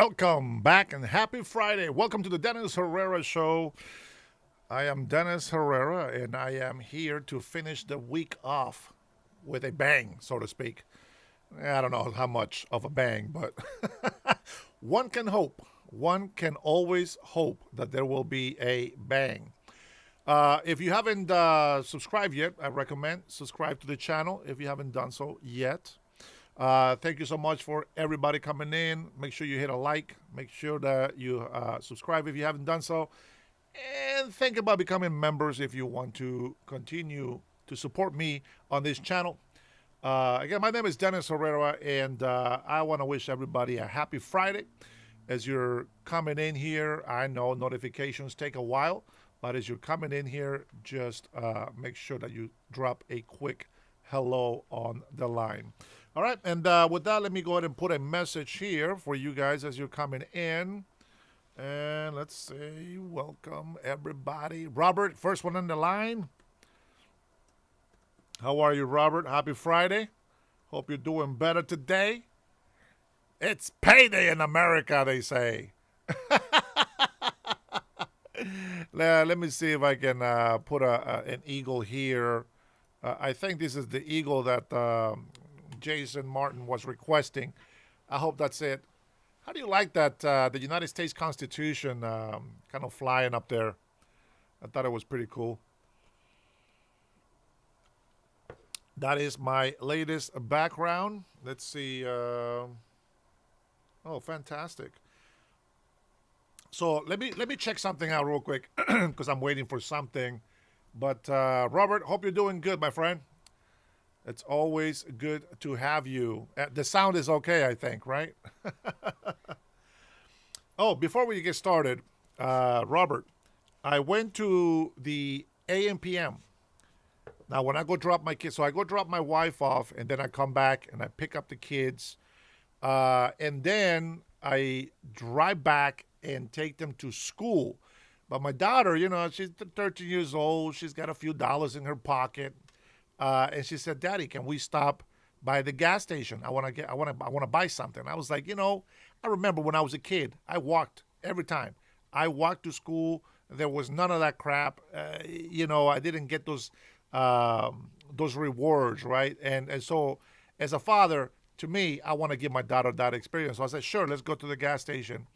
Welcome back and happy Friday. Welcome to the Dennis Herrera Show. I am Dennis Herrera and I am here to finish the week off with a bang, so to speak. I don't know how much of a bang, but one can hope. One can always hope that there will be a bang. If you haven't subscribed yet, I recommend subscribe to the channel if you haven't done so yet. Thank you so much for everybody coming in. Make sure you hit a like. Make sure that you subscribe if you haven't done so. And think about becoming members if you want to continue to support me on this channel. Again, my name is Dennis Herrera, and I want to wish everybody a happy Friday. As you're coming in here, I know notifications take a while, but as you're coming in here, just make sure that you drop a quick hello on the line. All right, and with that, let me go ahead and put a message here for you guys as you're coming in. And let's say, welcome everybody. Robert, first one on the line. How are you, Robert? Happy Friday. Hope you're doing better today. It's payday in America, they say. Let me see if I can put an eagle here. I think this is the eagle that Jason Martin was requesting. I hope that's it. How do you like that, the United States Constitution kind of flying up there? I thought it was pretty cool. That is my latest background. Let's see. Oh, fantastic. So let me check something out real quick because I'm waiting for something. But Robert, hope you're doing good, my friend. It's always good to have you. The sound is okay, I think, right? Oh, before we get started, Robert, I went to the AM/PM. Now, when I go drop my kids, so I go drop my wife off, and then I come back and I pick up the kids, and then I drive back and take them to school. But my daughter, she's 13 years old. She's got a few dollars in her pocket, and she said, "Daddy, can we stop by the gas station? I want to buy something." I was like, I remember when I was a kid, I walked every time. I walked to school. There was none of that crap. I didn't get those rewards, right? And so, as a father, to me, I want to give my daughter that experience. So I said, "Sure, let's go to the gas station."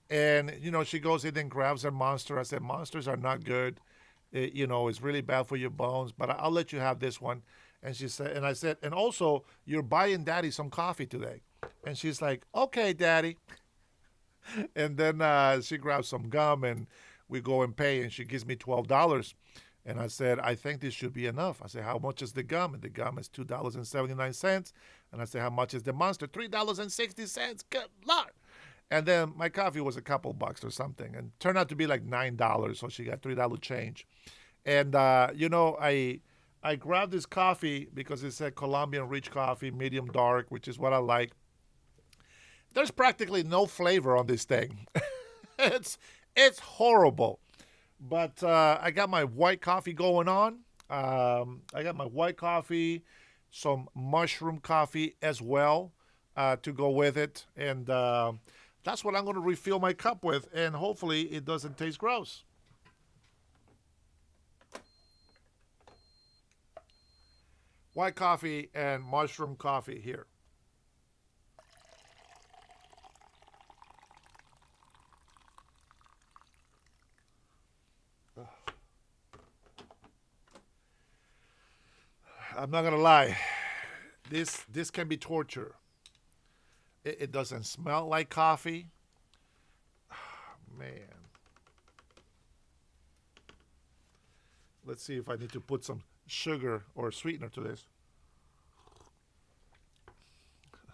And, she goes in and grabs a Monster. I said, "Monsters are not good. It's really bad for your bones, but I'll let you have this one." And I said, "And also, you're buying Daddy some coffee today." And she's like, "Okay, Daddy." And then she grabs some gum and we go and pay, and she gives me $12. And I said, "I think this should be enough." I said, "How much is the gum?" And the gum is $2.79. And I said, "How much is the Monster?" $3.60. Good Lord. And then my coffee was a couple bucks or something, and turned out to be like $9. So she got $3 change. And I grabbed this coffee because it said Colombian Rich Coffee, medium dark, which is what I like. There's practically no flavor on this thing. it's horrible. But I got my white coffee going on. I got my white coffee, some mushroom coffee as well to go with it, and that's what I'm going to refill my cup with, and hopefully it doesn't taste gross. White coffee and mushroom coffee here. I'm not going to lie. This can be torture. It doesn't smell like coffee. Man. Let's see if I need to put some sugar or sweetener to this.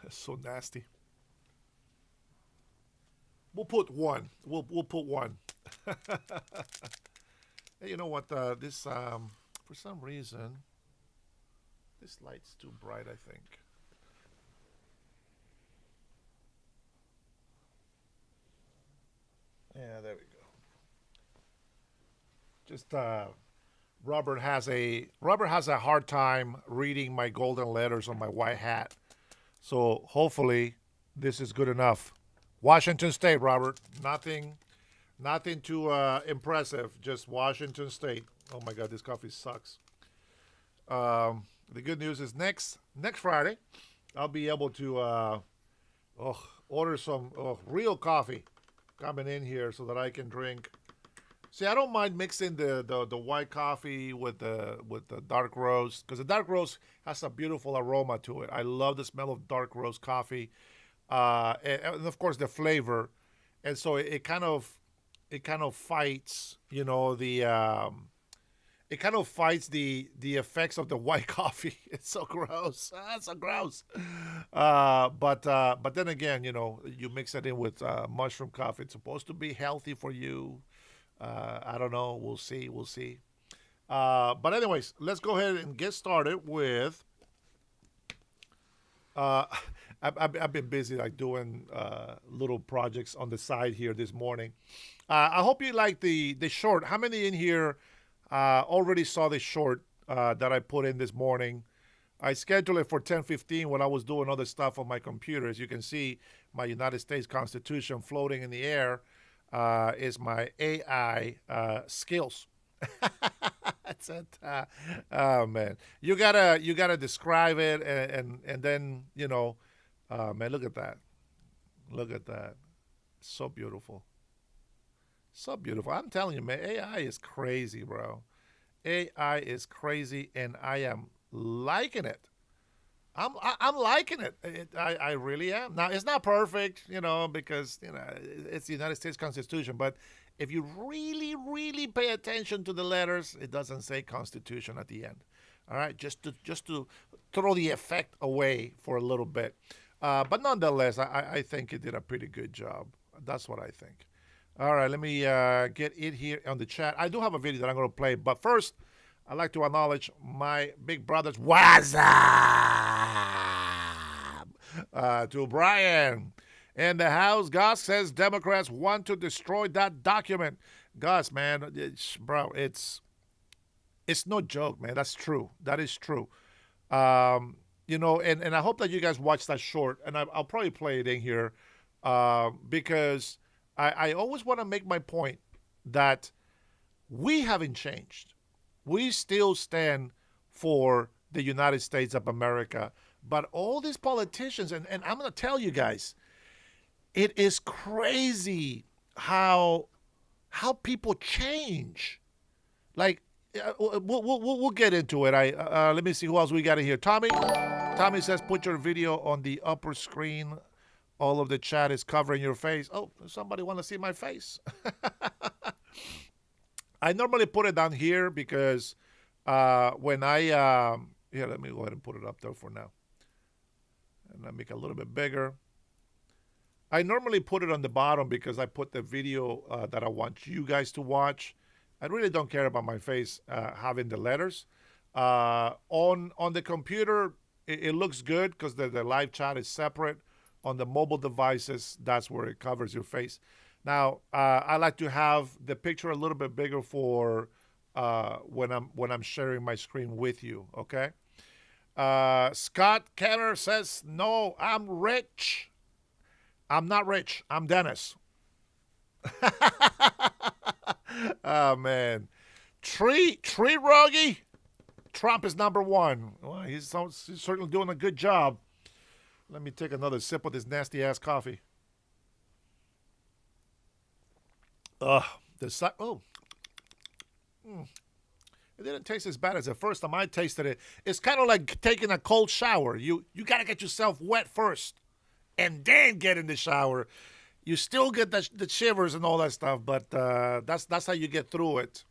It's so nasty. We'll put one. We'll put one. Hey, you know what? This for some reason this light's too bright, I think. Yeah, there we go. Just Robert has a hard time reading my golden letters on my white hat. So hopefully this is good enough. Washington State, Robert. Nothing too impressive. Just Washington State. Oh my God, this coffee sucks. The good news is next Friday, I'll be able to oh, order some real coffee coming in here so that I can drink. See, I don't mind mixing the white coffee with the dark roast because the dark roast has a beautiful aroma to it. I love the smell of dark roast coffee, and of course the flavor, and so it kind of fights, it kind of fights the effects of the white coffee. It's so gross. It's so gross. But then again, you mix it in with mushroom coffee. It's supposed to be healthy for you. I don't know. We'll see. We'll see. But anyways, let's go ahead and get started with. Uh, I've been busy like doing little projects on the side here this morning. I hope you like the short. How many in here already saw the short that I put in this morning? I scheduled it for 10:15 when I was doing other stuff on my computer. As you can see, my United States Constitution floating in the air is my AI skills. That's it. Oh man, you gotta describe it and then man, look at that, look at that, so beautiful, so beautiful. I'm telling you, man, AI is crazy, bro. AI is crazy, and I am liking it. I'm liking I really am. Now it's not perfect, because it's the United States Constitution. But if you really, really pay attention to the letters, it doesn't say Constitution at the end. All right, just to throw the effect away for a little bit. But nonetheless, I think it did a pretty good job. That's what I think. All right, let me get it here on the chat. I do have a video that I'm going to play, but first, I'd like to acknowledge my big brothers. What's up? To Brian. In the house, Gus says Democrats want to destroy that document. Gus, man, bro, it's no joke, man. That's true. That is true. And I hope that you guys watch that short, and I'll probably play it in here because I always want to make my point that we haven't changed. We still stand for the United States of America. But all these politicians, and I'm going to tell you guys, it is crazy how people change. Like, we'll get into it. Let me see who else we got in here. Tommy says, put your video on the upper screen. All of the chat is covering your face. Oh, somebody want to see my face? I normally put it down here because when let me go ahead and put it up there for now. And I make it a little bit bigger. I normally put it on the bottom because I put the video that I want you guys to watch. I really don't care about my face having the letters. On the computer, it looks good because the live chat is separate. On the mobile devices, that's where it covers your face. Now, I like to have the picture a little bit bigger for when I'm sharing my screen with you. Okay. Scott Keller says, "No, I'm rich. I'm not rich. I'm Dennis." Oh man, Tree Ruggy. Trump is number one. Well, he's certainly doing a good job. Let me take another sip of this nasty ass coffee. Ugh, it didn't taste as bad as the first time I tasted it. It's kind of like taking a cold shower. You gotta get yourself wet first, and then get in the shower. You still get the shivers and all that stuff, but that's how you get through it.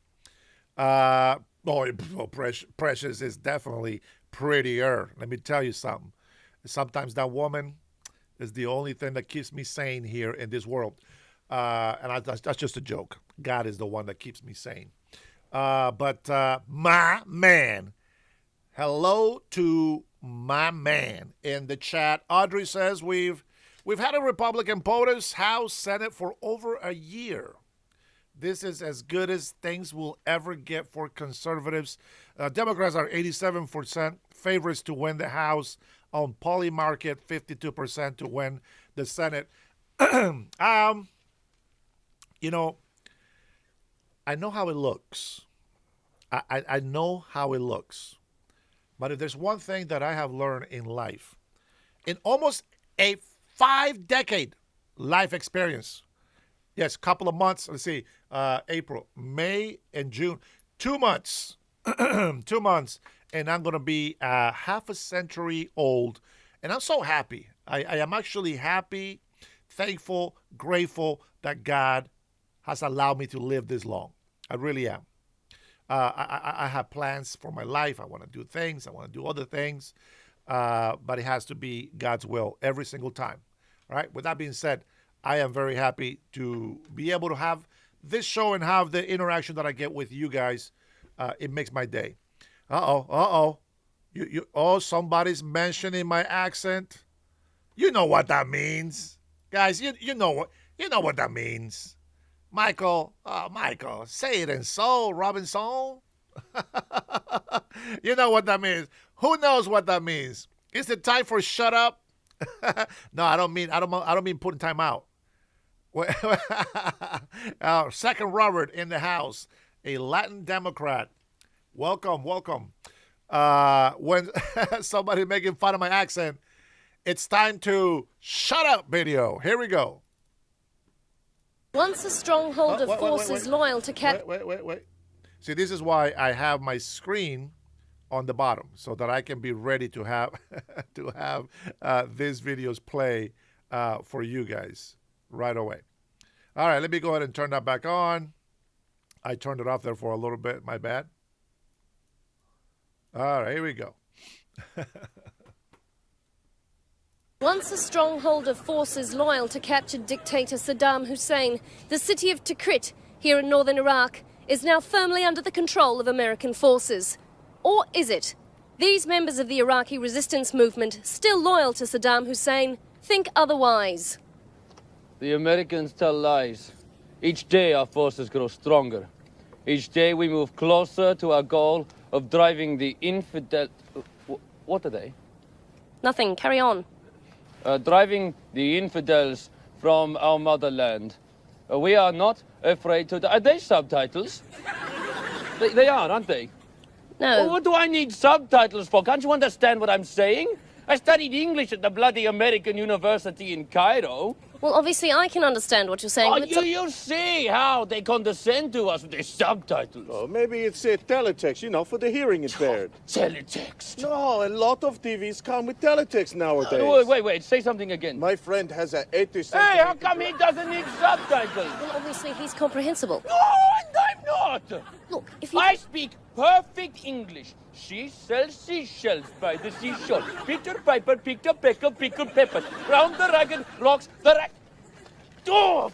Precious is definitely prettier. Let me tell you something. Sometimes that woman is the only thing that keeps me sane here in this world. That's just a joke. God is the one that keeps me sane. But my man, hello to my man in the chat. Audrey says we've had a Republican POTUS, House, Senate for over a year. This is as good as things will ever get for conservatives. Democrats are 87% favorites to win the House. On Poly Market, 52% to win the Senate. Um, you know, I know how it looks. I know how it looks. But if there's one thing that I have learned in life, in almost a 5 decade life experience, yes, couple of months, let's see, April, May, and June, 2 months, 2 months, and I'm going to be half a century old. And I'm so happy. I am actually happy, thankful, grateful that God has allowed me to live this long. I really am. I have plans for my life. I want to do things. I want to do other things. But it has to be God's will every single time. All right. With that being said, I am very happy to be able to have this show and have the interaction that I get with you guys. It makes my day. Somebody's mentioning my accent. You know what that means, guys. You know what that means. Michael, say it in soul, Robinson. You know what that means. Who knows what that means? Is it time for shut up? No, I don't mean putting time out. Second Robert in the house, a Latin Democrat. Welcome. When somebody making fun of my accent, it's time to shut up video. Here we go. Once a stronghold of forces loyal to Wait. See, this is why I have my screen on the bottom so that I can be ready to have these videos play for you guys right away. All right, let me go ahead and turn that back on. I turned it off there for a little bit. My bad. All right, here we go. Once a stronghold of forces loyal to captured dictator Saddam Hussein, the city of Tikrit, here in northern Iraq, is now firmly under the control of American forces. Or is it? These members of the Iraqi resistance movement, still loyal to Saddam Hussein, think otherwise. The Americans tell lies. Each day our forces grow stronger. Each day we move closer to our goal of driving the infidel... What are they? Nothing, carry on. Driving the infidels from our motherland. We are not afraid to... Are they subtitles? They are, aren't they? No. Well, what do I need subtitles for? Can't you understand what I'm saying? I studied English at the bloody American University in Cairo. Well, obviously I can understand what you're saying. Oh, but you see how they condescend to us with their subtitles. Oh, maybe it's teletext, for the hearing impaired. Teletext. No, a lot of TVs come with teletext nowadays. Wait, say something again. My friend has an 80-something... Hey, how come he doesn't need subtitles? Well, obviously he's comprehensible. No, and I'm not. Look, if you... I speak perfect English. She sells seashells by the seashore. Peter Piper picked a peck of pickled peppers. Round the ragged rocks, the rat... Oh!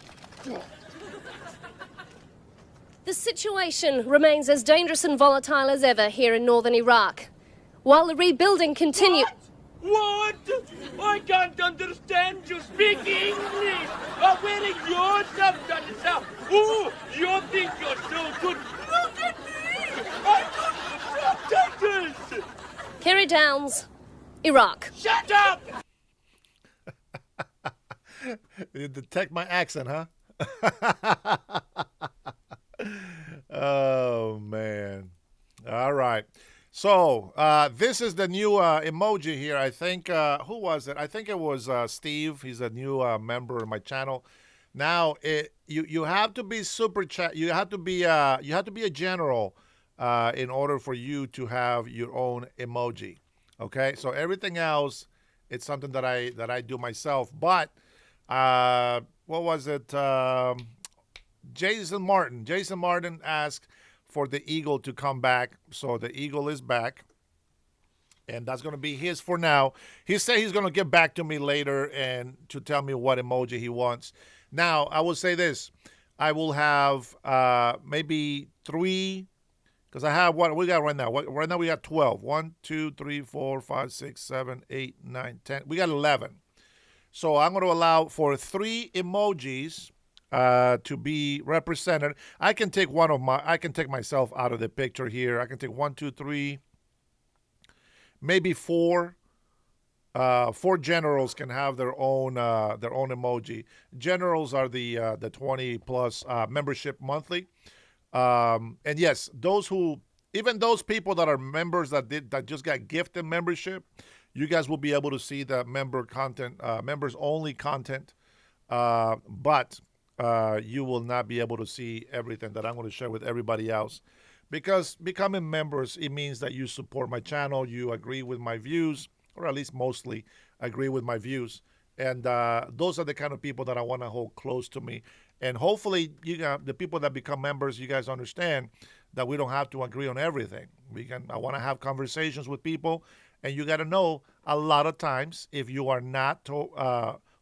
The situation remains as dangerous and volatile as ever here in northern Iraq. While the rebuilding continues... What? I can't understand you speak English. Where are your subtitles now? Oh, you think you're so good. Look at me. I don't need subtitles. Kerry Downs, Iraq. Shut up. You detect my accent, huh? Oh, man. All right. So this is the new emoji here. I think, who was it? I think it was Steve. He's a new member of my channel. Now, you have to be super chat. You have to be a general in order for you to have your own emoji. Okay. So everything else, it's something that I do myself. But what was it? Jason Martin asked for the eagle to come back. So the eagle is back. And that's going to be his for now. He said he's going to get back to me later and to tell me what emoji he wants. Now, I will say this. I will have maybe 3, because I have what we got right now. Right now we got 12. 1, 2, 3, 4, 5, 6, 7, 8, 9, 10. We got 11. So I'm going to allow for 3 emojis to be represented. I can take myself out of the picture here. I can take 1, 2, 3, maybe 4. 4 generals can have their own emoji. Generals are the 20 plus membership monthly. And yes, even those people that are members that just got gifted membership, you guys will be able to see the member content, members only content. But you will not be able to see everything that I'm going to share with everybody else. Because becoming members, it means that you support my channel, you agree with my views, or at least mostly agree with my views. And those are the kind of people that I want to hold close to me. And hopefully, the people that become members, you guys understand that we don't have to agree on everything. I want to have conversations with people. And you got to know, a lot of times, if you are not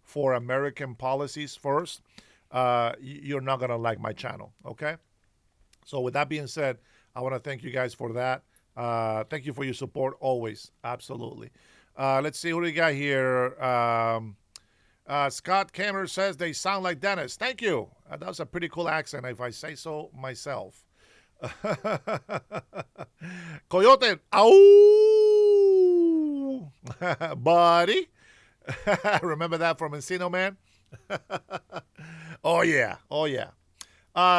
for American policies first, you're not going to like my channel, okay? So with that being said, I want to thank you guys for that. Thank you for your support always. Absolutely. Let's see what we got here. Scott Cameron says they sound like Dennis. Thank you. That was a pretty cool accent, if I say so myself. Coyote, ow! Buddy. Remember that from Encino Man? Oh, yeah. Oh, yeah.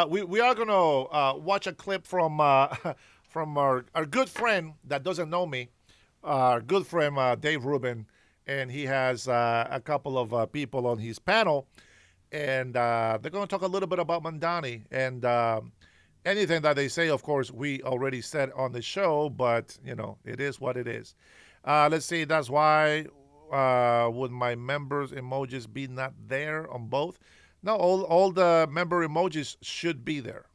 We are going to watch a clip from our good friend that doesn't know me, our good friend Dave Rubin, and he has a couple of people on his panel, and they're going to talk a little bit about Mandani, and anything that they say, of course, we already said on the show, but, it is what it is. Let's see, that's why would my members emojis be not there on both? No, all the member emojis should be there.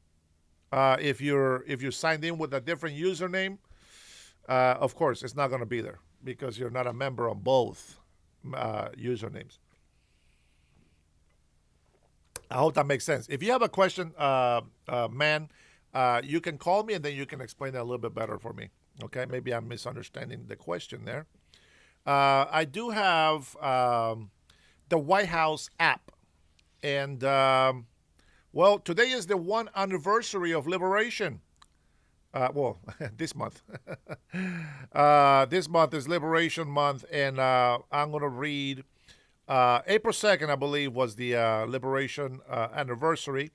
If you're signed in with a different username, of course, it's not going to be there because you're not a member on both usernames. I hope that makes sense. If you have a question, man, you can call me and then you can explain it a little bit better for me. Okay, maybe I'm misunderstanding the question there. I do have the White House app. And, well, today is the 1 anniversary of liberation. This month. This month is Liberation Month, and I'm going to read April 2nd, I believe, was the liberation anniversary.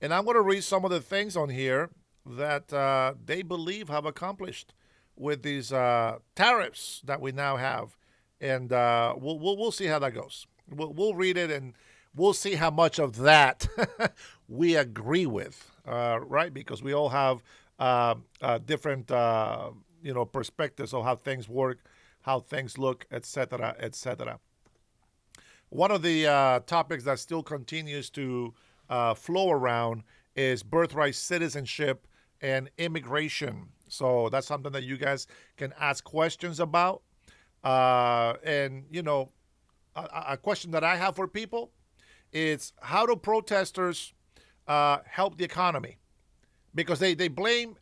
And I'm going to read some of the things on here that they believe have accomplished with these tariffs that we now have. And we'll see how that goes. We'll read it and we'll see how much of that we agree with, right? Because we all have different, perspectives of how things work, how things look, etc., etc. One of the topics that still continues to flow around is birthright citizenship and immigration. So that's something that you guys can ask questions about. And, a question that I have for people is how do protesters help the economy? Because they blame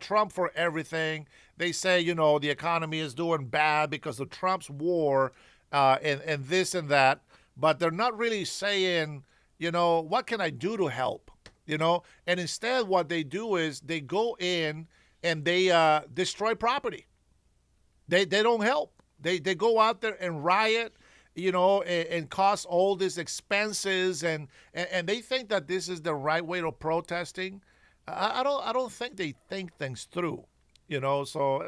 Trump for everything. They say, the economy is doing bad because of Trump's war and this and that. But they're not really saying, what can I do to help? And instead what they do is they go in and they destroy property. They don't help. They go out there and riot, and cause all these expenses, and they think that this is the right way of protesting. I don't think they think things through, So,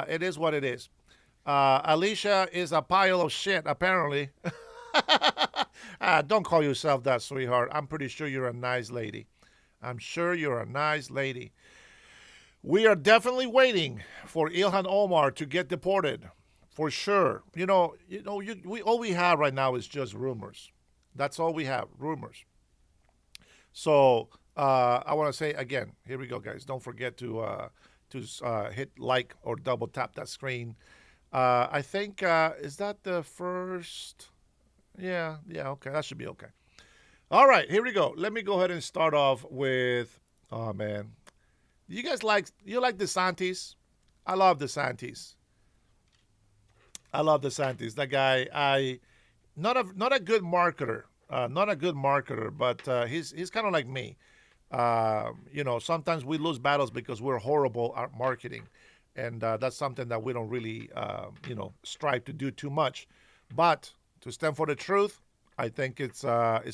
it is what it is. Alicia is a pile of shit, apparently. Don't call yourself that, sweetheart. I'm pretty sure you're a nice lady. I'm sure you're a nice lady. We are definitely waiting for Ilhan Omar to get deported, for sure. All we have right now is just rumors. That's all we have, rumors. So I want to say again, here we go, guys. Don't forget to hit like or double tap that screen. I think is that the first? Yeah, okay, that should be okay. All right, here we go. Let me go ahead and start off with. Oh man, you guys like DeSantis? I love DeSantis. That guy, not a good marketer. But he's kind of like me. Sometimes we lose battles because we're horrible at marketing. And that's something that we don't really, strive to do too much. But to stand for the truth, I think it's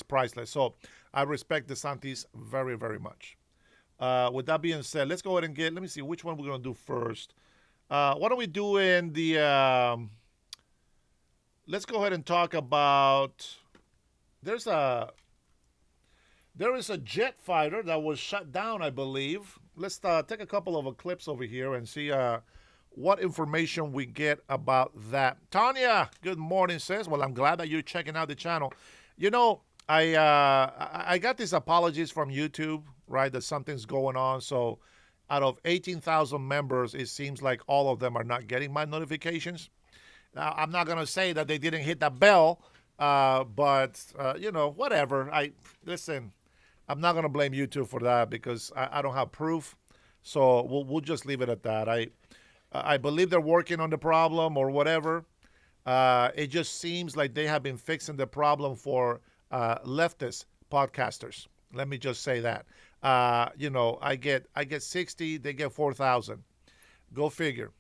priceless. So I respect DeSantis very, very much. With that being said, let's go ahead and let me see which one we're going to do first. Why don't we do in the, let's go ahead and talk about, there is a jet fighter that was shut down, I believe. Let's take a couple of clips over here and see what information we get about that. Tanya, good morning, sis. Well, I'm glad that you're checking out the channel. You know, I got these apologies from YouTube, right, that something's going on. So out of 18,000 members, it seems like all of them are not getting my notifications. Now, I'm not going to say that they didn't hit that bell, but, whatever. Listen, I'm not going to blame YouTube for that because I don't have proof. So we'll just leave it at that. I believe they're working on the problem or whatever. It just seems like they have been fixing the problem for leftist podcasters. Let me just say that. I get 60, they get 4,000. Go figure.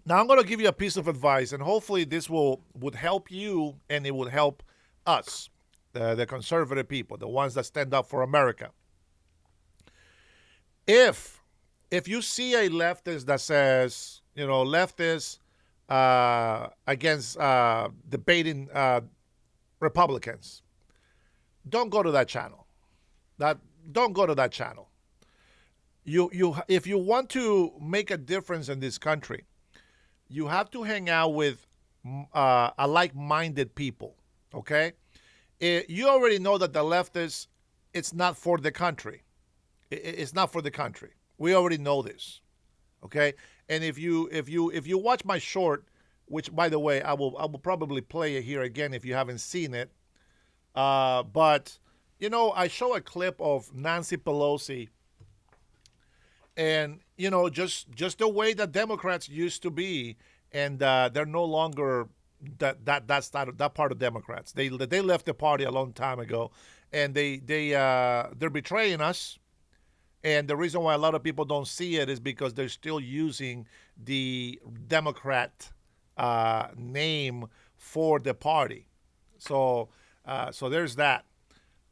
Now I'm going to give you a piece of advice, and hopefully this would help you, and it would help us, the conservative people, the ones that stand up for America. If you see a leftist that says, leftist against debating Republicans, don't go to that channel. Don't go to that channel. If you want to make a difference in this country, you have to hang out with a like-minded people. Okay, you already know that the leftists, it's not for the country. It's not for the country. We already know this. Okay, and if you watch my short, which by the way I will probably play it here again if you haven't seen it. But I show a clip of Nancy Pelosi, and just the way that Democrats used to be, and they're no longer that part of Democrats. They left the party a long time ago, and they're betraying us. And the reason why a lot of people don't see it is because they're still using the Democrat name for the party. So there's that.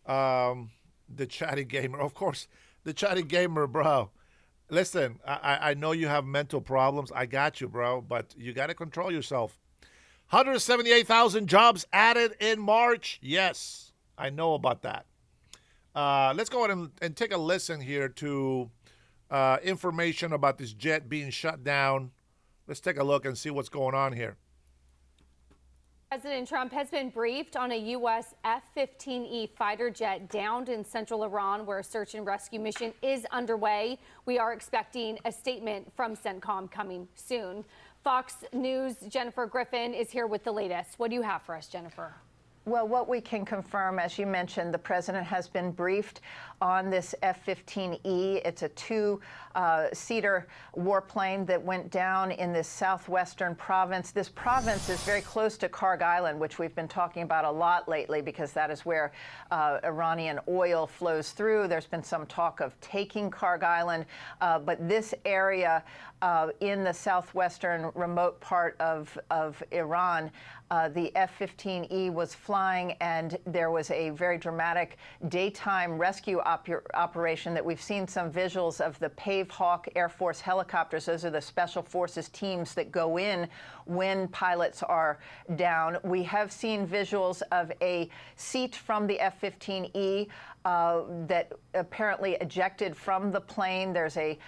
The chatty gamer, of course, the chatty gamer, bro. Listen, I know you have mental problems. I got you, bro, but you got to control yourself. 178,000 jobs added in March. Yes, I know about that. Let's go ahead and take a listen here to information about this jet being shut down. Let's take a look and see what's going on here. President Trump has been briefed on a U.S. F-15E fighter jet downed in central Iran, where a search and rescue mission is underway. We are expecting a statement from CENTCOM coming soon. Fox News' Jennifer Griffin is here with the latest. What do you have for us, Jennifer? Well, what we can confirm, as you mentioned, the president has been briefed on this F-15E. It's a two-seater warplane that went down in this southwestern province. This province is very close to Kharg Island, which we've been talking about a lot lately because that is where Iranian oil flows through. There's been some talk of taking Kharg Island, but this area in the southwestern remote part of Iran, the F-15E was flying, and there was a very dramatic daytime rescue operation that we've seen some visuals of the Pave Hawk Air Force helicopters. Those are the special forces teams that go in when pilots are down. We have seen visuals of a seat from the F-15E that apparently ejected from the plane. There's a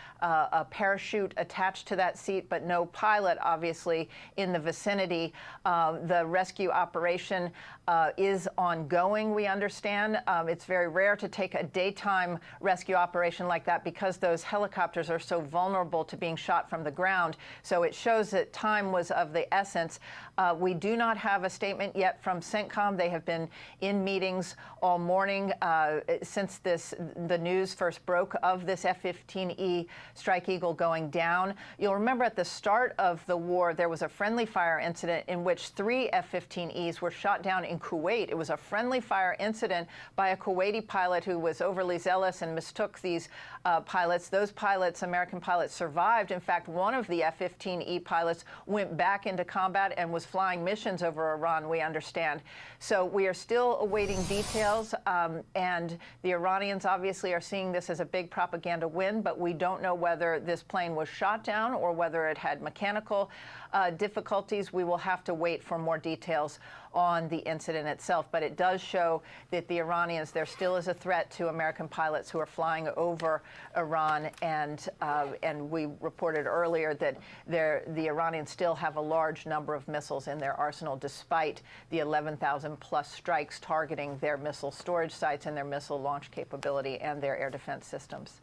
parachute attached to that seat, but no pilot, obviously, in the vicinity. The rescue operation is ongoing, we understand. It's very rare to take a daytime rescue operation like that because those helicopters are so vulnerable to being shot from the ground. So it shows that time was of the essence. We do not have a statement yet from CENTCOM. They have been in meetings all morning since the news first broke of this F-15E Strike Eagle going down. You'll remember at the start of the war, there was a friendly fire incident in which 3 F-15Es were shot down in Kuwait. It was a friendly fire incident by a Kuwaiti pilot who was overly zealous and mistook these pilots. Those pilots, American pilots, survived. In fact, one of the F-15E pilots went back into combat and was flying missions over Iran, we understand. So we are still awaiting details, and the Iranians obviously are seeing this as a big propaganda win, but we don't know whether this plane was shot down or whether it had mechanical difficulties. We will have to wait for more details on the incident itself, but it does show that the Iranians, there still is a threat to American pilots who are flying over Iran, and we reported earlier that the Iranians still have a large number of missiles in their arsenal, despite the 11,000 plus strikes targeting their missile storage sites and their missile launch capability and their air defense systems.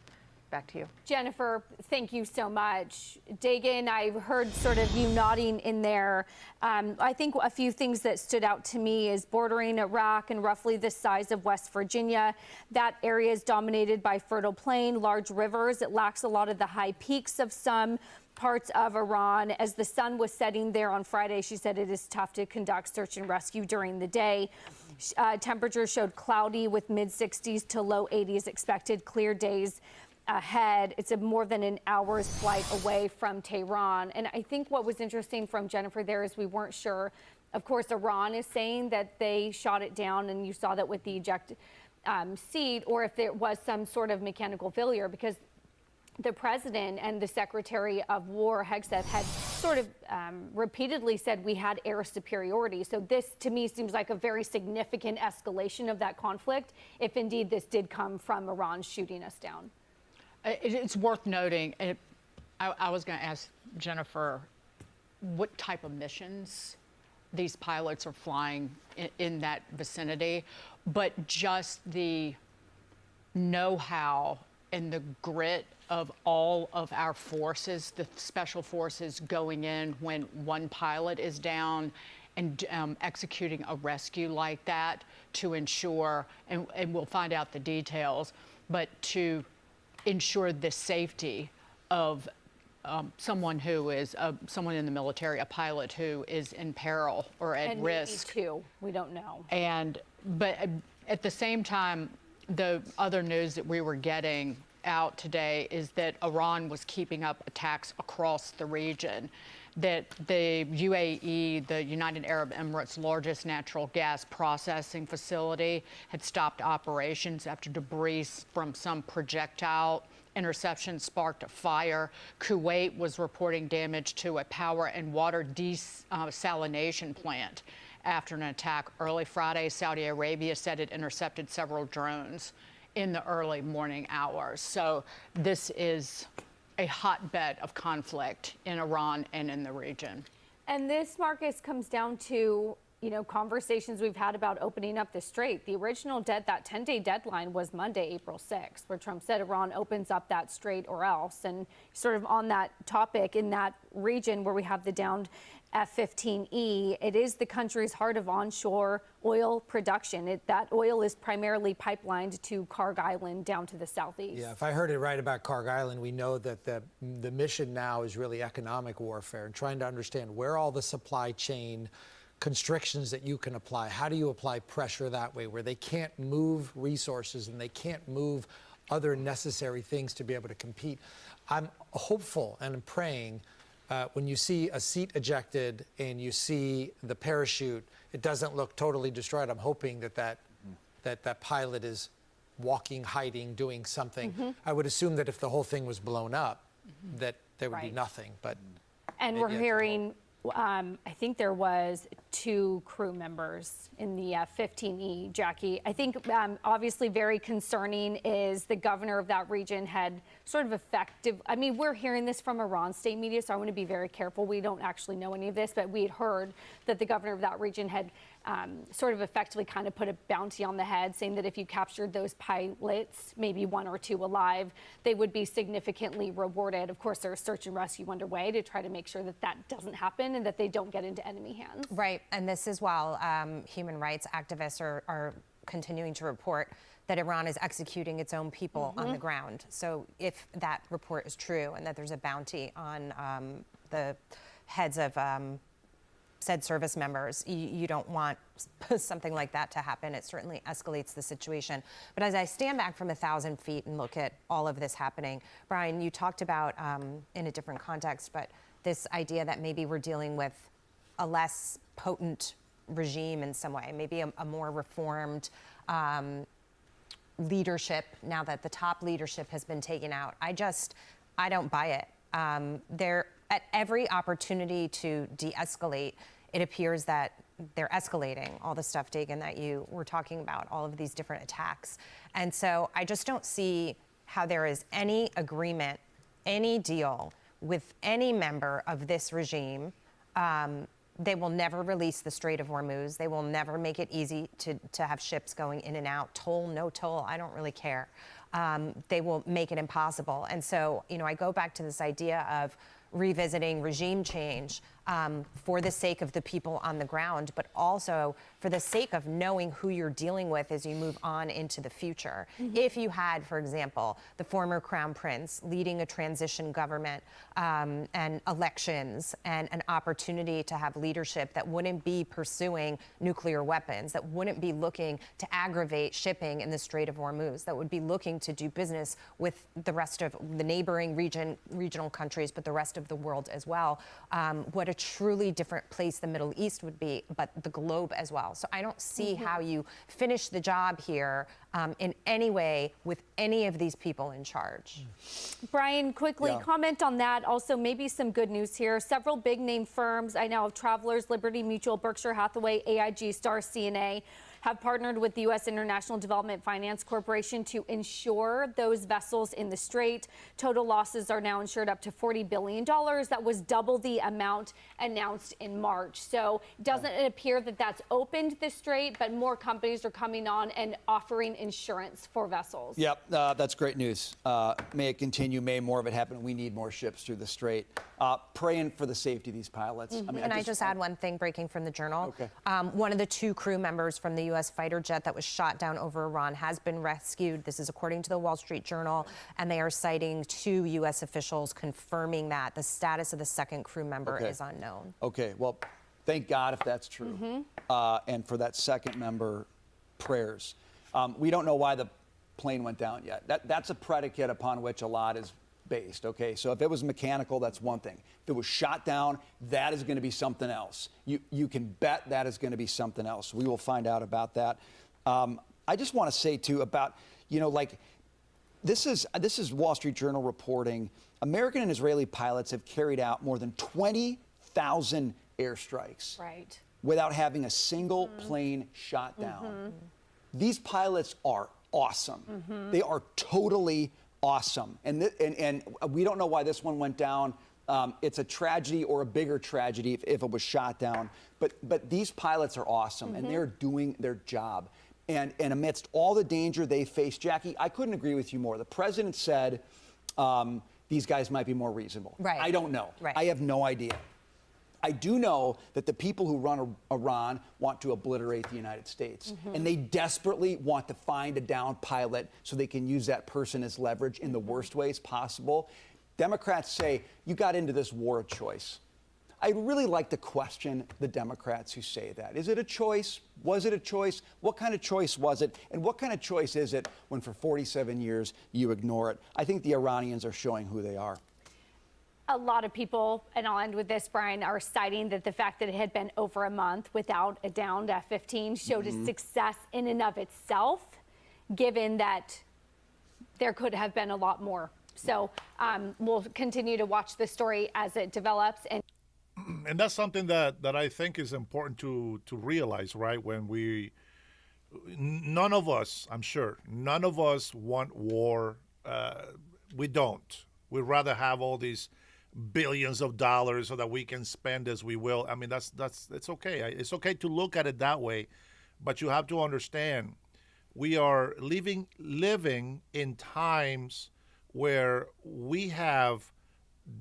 Back to you. Jennifer, thank you so much. Dagan, I heard sort of you nodding in there. I think a few things that stood out to me is bordering Iraq and roughly the size of West Virginia. That area is dominated by fertile plain, large rivers. It lacks a lot of the high peaks of some parts of Iran. As the sun was setting there on Friday, she said it is tough to conduct search and rescue during the day. Temperatures showed cloudy with mid-60s to low 80s expected, clear days ahead. It's more than an hour's flight away from Tehran. And I think what was interesting from Jennifer there is we weren't sure. Of course, Iran is saying that they shot it down, and you saw that with the eject seat, or if there was some sort of mechanical failure, because the president and the Secretary of War, Hegseth, had sort of repeatedly said we had air superiority. So this, to me, seems like a very significant escalation of that conflict, if indeed this did come from Iran shooting us down. It's worth noting, I was going to ask Jennifer what type of missions these pilots are flying in that vicinity, but just the know-how and the grit of all of our forces, the special forces going in when one pilot is down and executing a rescue like that to ensure, and we'll find out the details, but to ensure the safety of someone who is someone in the military, a pilot who is in peril or at risk. Maybe too, we don't know. But at the same time, the other news that we were getting out today is that Iran was keeping up attacks across the region, that the UAE, the United Arab Emirates' largest natural gas processing facility, had stopped operations after debris from some projectile interception sparked a fire. Kuwait was reporting damage to a power and water desalination plant after an attack early Friday. Saudi Arabia said it intercepted several drones in the early morning hours. So this is a hotbed of conflict in Iran and in the region. And this, Marcus, comes down to, conversations we've had about opening up the strait. The original that 10-day deadline was Monday, April 6th, where Trump said Iran opens up that strait or else. And sort of on that topic, in that region where we have the downed F-15E, it is the country's heart of onshore oil production. That oil is primarily pipelined to Karg Island down to the southeast. Yeah, if I heard it right about Karg Island, we know that the mission now is really economic warfare and trying to understand where all the supply chain constrictions that you can apply. How do you apply pressure that way where they can't move resources and they can't move other necessary things to be able to compete? I'm hopeful and I'm praying when you see a seat ejected and you see the parachute, it doesn't look totally destroyed. I'm hoping that pilot is walking, hiding, doing something. I would assume that if the whole thing was blown up, that there would be nothing. But and we're hearing, I think there was 2 crew members in the F-15E, Jackie. I think obviously very concerning is the governor of that region had sort of we're hearing this from Iran state media, so I want to be very careful. We don't actually know any of this, but we had heard that the governor of that region had sort of effectively kind of put a bounty on the head, saying that if you captured those pilots, maybe 1 or 2 alive, they would be significantly rewarded. Of course, there's search and rescue underway to try to make sure that that doesn't happen and that they don't get into enemy hands. Right, and this is while human rights activists are continuing to report that Iran is executing its own people on the ground. So if that report is true and that there's a bounty on the heads of said service members, you don't want something like that to happen. It certainly escalates the situation. But as I stand back from 1,000 feet and look at all of this happening, Brian, you talked about, in a different context, but this idea that maybe we're dealing with a less potent regime in some way, maybe a more reformed leadership now that the top leadership has been taken out. I don't buy it. They're at every opportunity to de-escalate, it appears that they're escalating all the stuff, Dagan, that you were talking about, all of these different attacks. And so I just don't see how there is any agreement, any deal with any member of this regime. They will never release the Strait of Hormuz. They will never make it easy to have ships going in and out. Toll, no toll, I don't really care. They will make it impossible. And so, I go back to this idea of revisiting regime change for the sake of the people on the ground, but also for the sake of knowing who you're dealing with as you move on into the future. If you had, for example, the former Crown Prince leading a transition government and elections and an opportunity to have leadership that wouldn't be pursuing nuclear weapons, that wouldn't be looking to aggravate shipping in the Strait of Hormuz, that would be looking to do business with the rest of the neighboring regional countries, but the rest of the world as well, what a truly different place the Middle East would be, but the globe as well. So I don't see how you finish the job here in any way with any of these people in charge. Brian, quickly comment on that. Also, maybe some good news here. Several big name firms, I know of Travelers, Liberty Mutual, Berkshire Hathaway, AIG, Star, CNA, have partnered with the U.S. International Development Finance Corporation to insure those vessels in the Strait. Total losses are now insured up to $40 billion. That was double the amount announced in March. So doesn't it appear that that's opened the Strait, but more companies are coming on and offering insurance for vessels? Yep, that's great news. May it continue. May more of it happen. We need more ships through the Strait. Praying for the safety of these pilots. I just add one thing breaking from the Journal. Okay. One of the two crew members from the U.S. fighter jet that was shot down over Iran has been rescued. This is according to the Wall Street Journal, and they are citing two U.S. officials confirming that the status of the second crew member is unknown. Okay, well, thank God if that's true. And for that second member, prayers. We don't know why the plane went down yet. That's a predicate upon which a lot is based. Okay, so if it was mechanical, that's one thing. If it was shot down, that is going to be something else. You can bet that is going to be something else. We will find out about that. I just want to say too about, this is Wall Street Journal reporting. American and Israeli pilots have carried out more than 20,000 airstrikes without having a single plane shot down. These pilots are awesome. They are totally awesome. And we don't know why this one went down. It's a tragedy or a bigger tragedy if it was shot down. But these pilots are awesome, and they're doing their job. And amidst all the danger they face, Jackie, I couldn't agree with you more. The president said these guys might be more reasonable. I don't know. I have no idea. I do know that the people who run Iran want to obliterate the United States. And they desperately want to find a downed pilot so they can use that person as leverage in the worst ways possible. Democrats say, you got into this war of choice. I'd really like to question the Democrats who say that. Is it a choice? Was it a choice? What kind of choice was it? And what kind of choice is it when for 47 years you ignore it? I think the Iranians are showing who they are. A lot of people, and I'll end with this, Brian, are citing that the fact that it had been over a month without a downed F-15 showed a success in and of itself, given that there could have been a lot more. So we'll continue to watch the story as it develops. And that's something that I think is important to realize, right? When none of us, I'm sure, none of us want war. We don't. We'd rather have all these billions of dollars so that we can spend as we will. I mean, it's okay. It's okay to look at it that way, but you have to understand we are living in times where we have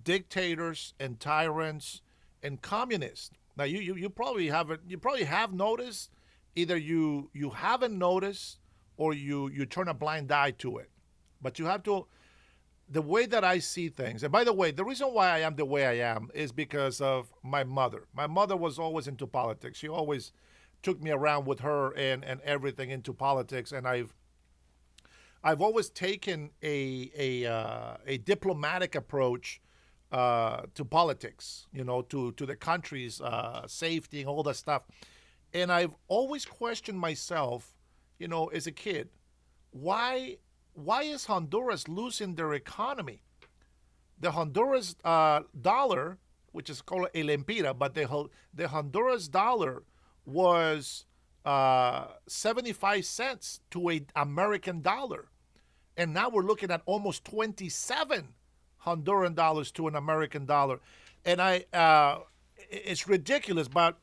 dictators and tyrants and communists. Now you probably have noticed, either you haven't noticed, or you turn a blind eye to it. But you have to, the way that I see things, and by the way, the reason why I am the way I am is because of my mother. My mother was always into politics. She always took me around with her and everything into politics, and I've always taken a diplomatic approach to politics, to the country's safety and all that stuff. And I've always questioned myself, as a kid, why is Honduras losing their economy? The Honduras dollar, which is called el empira, but the Honduras dollar was 75 cents to an American dollar. And now we're looking at almost 27 Honduran dollars to an American dollar. And it's ridiculous, but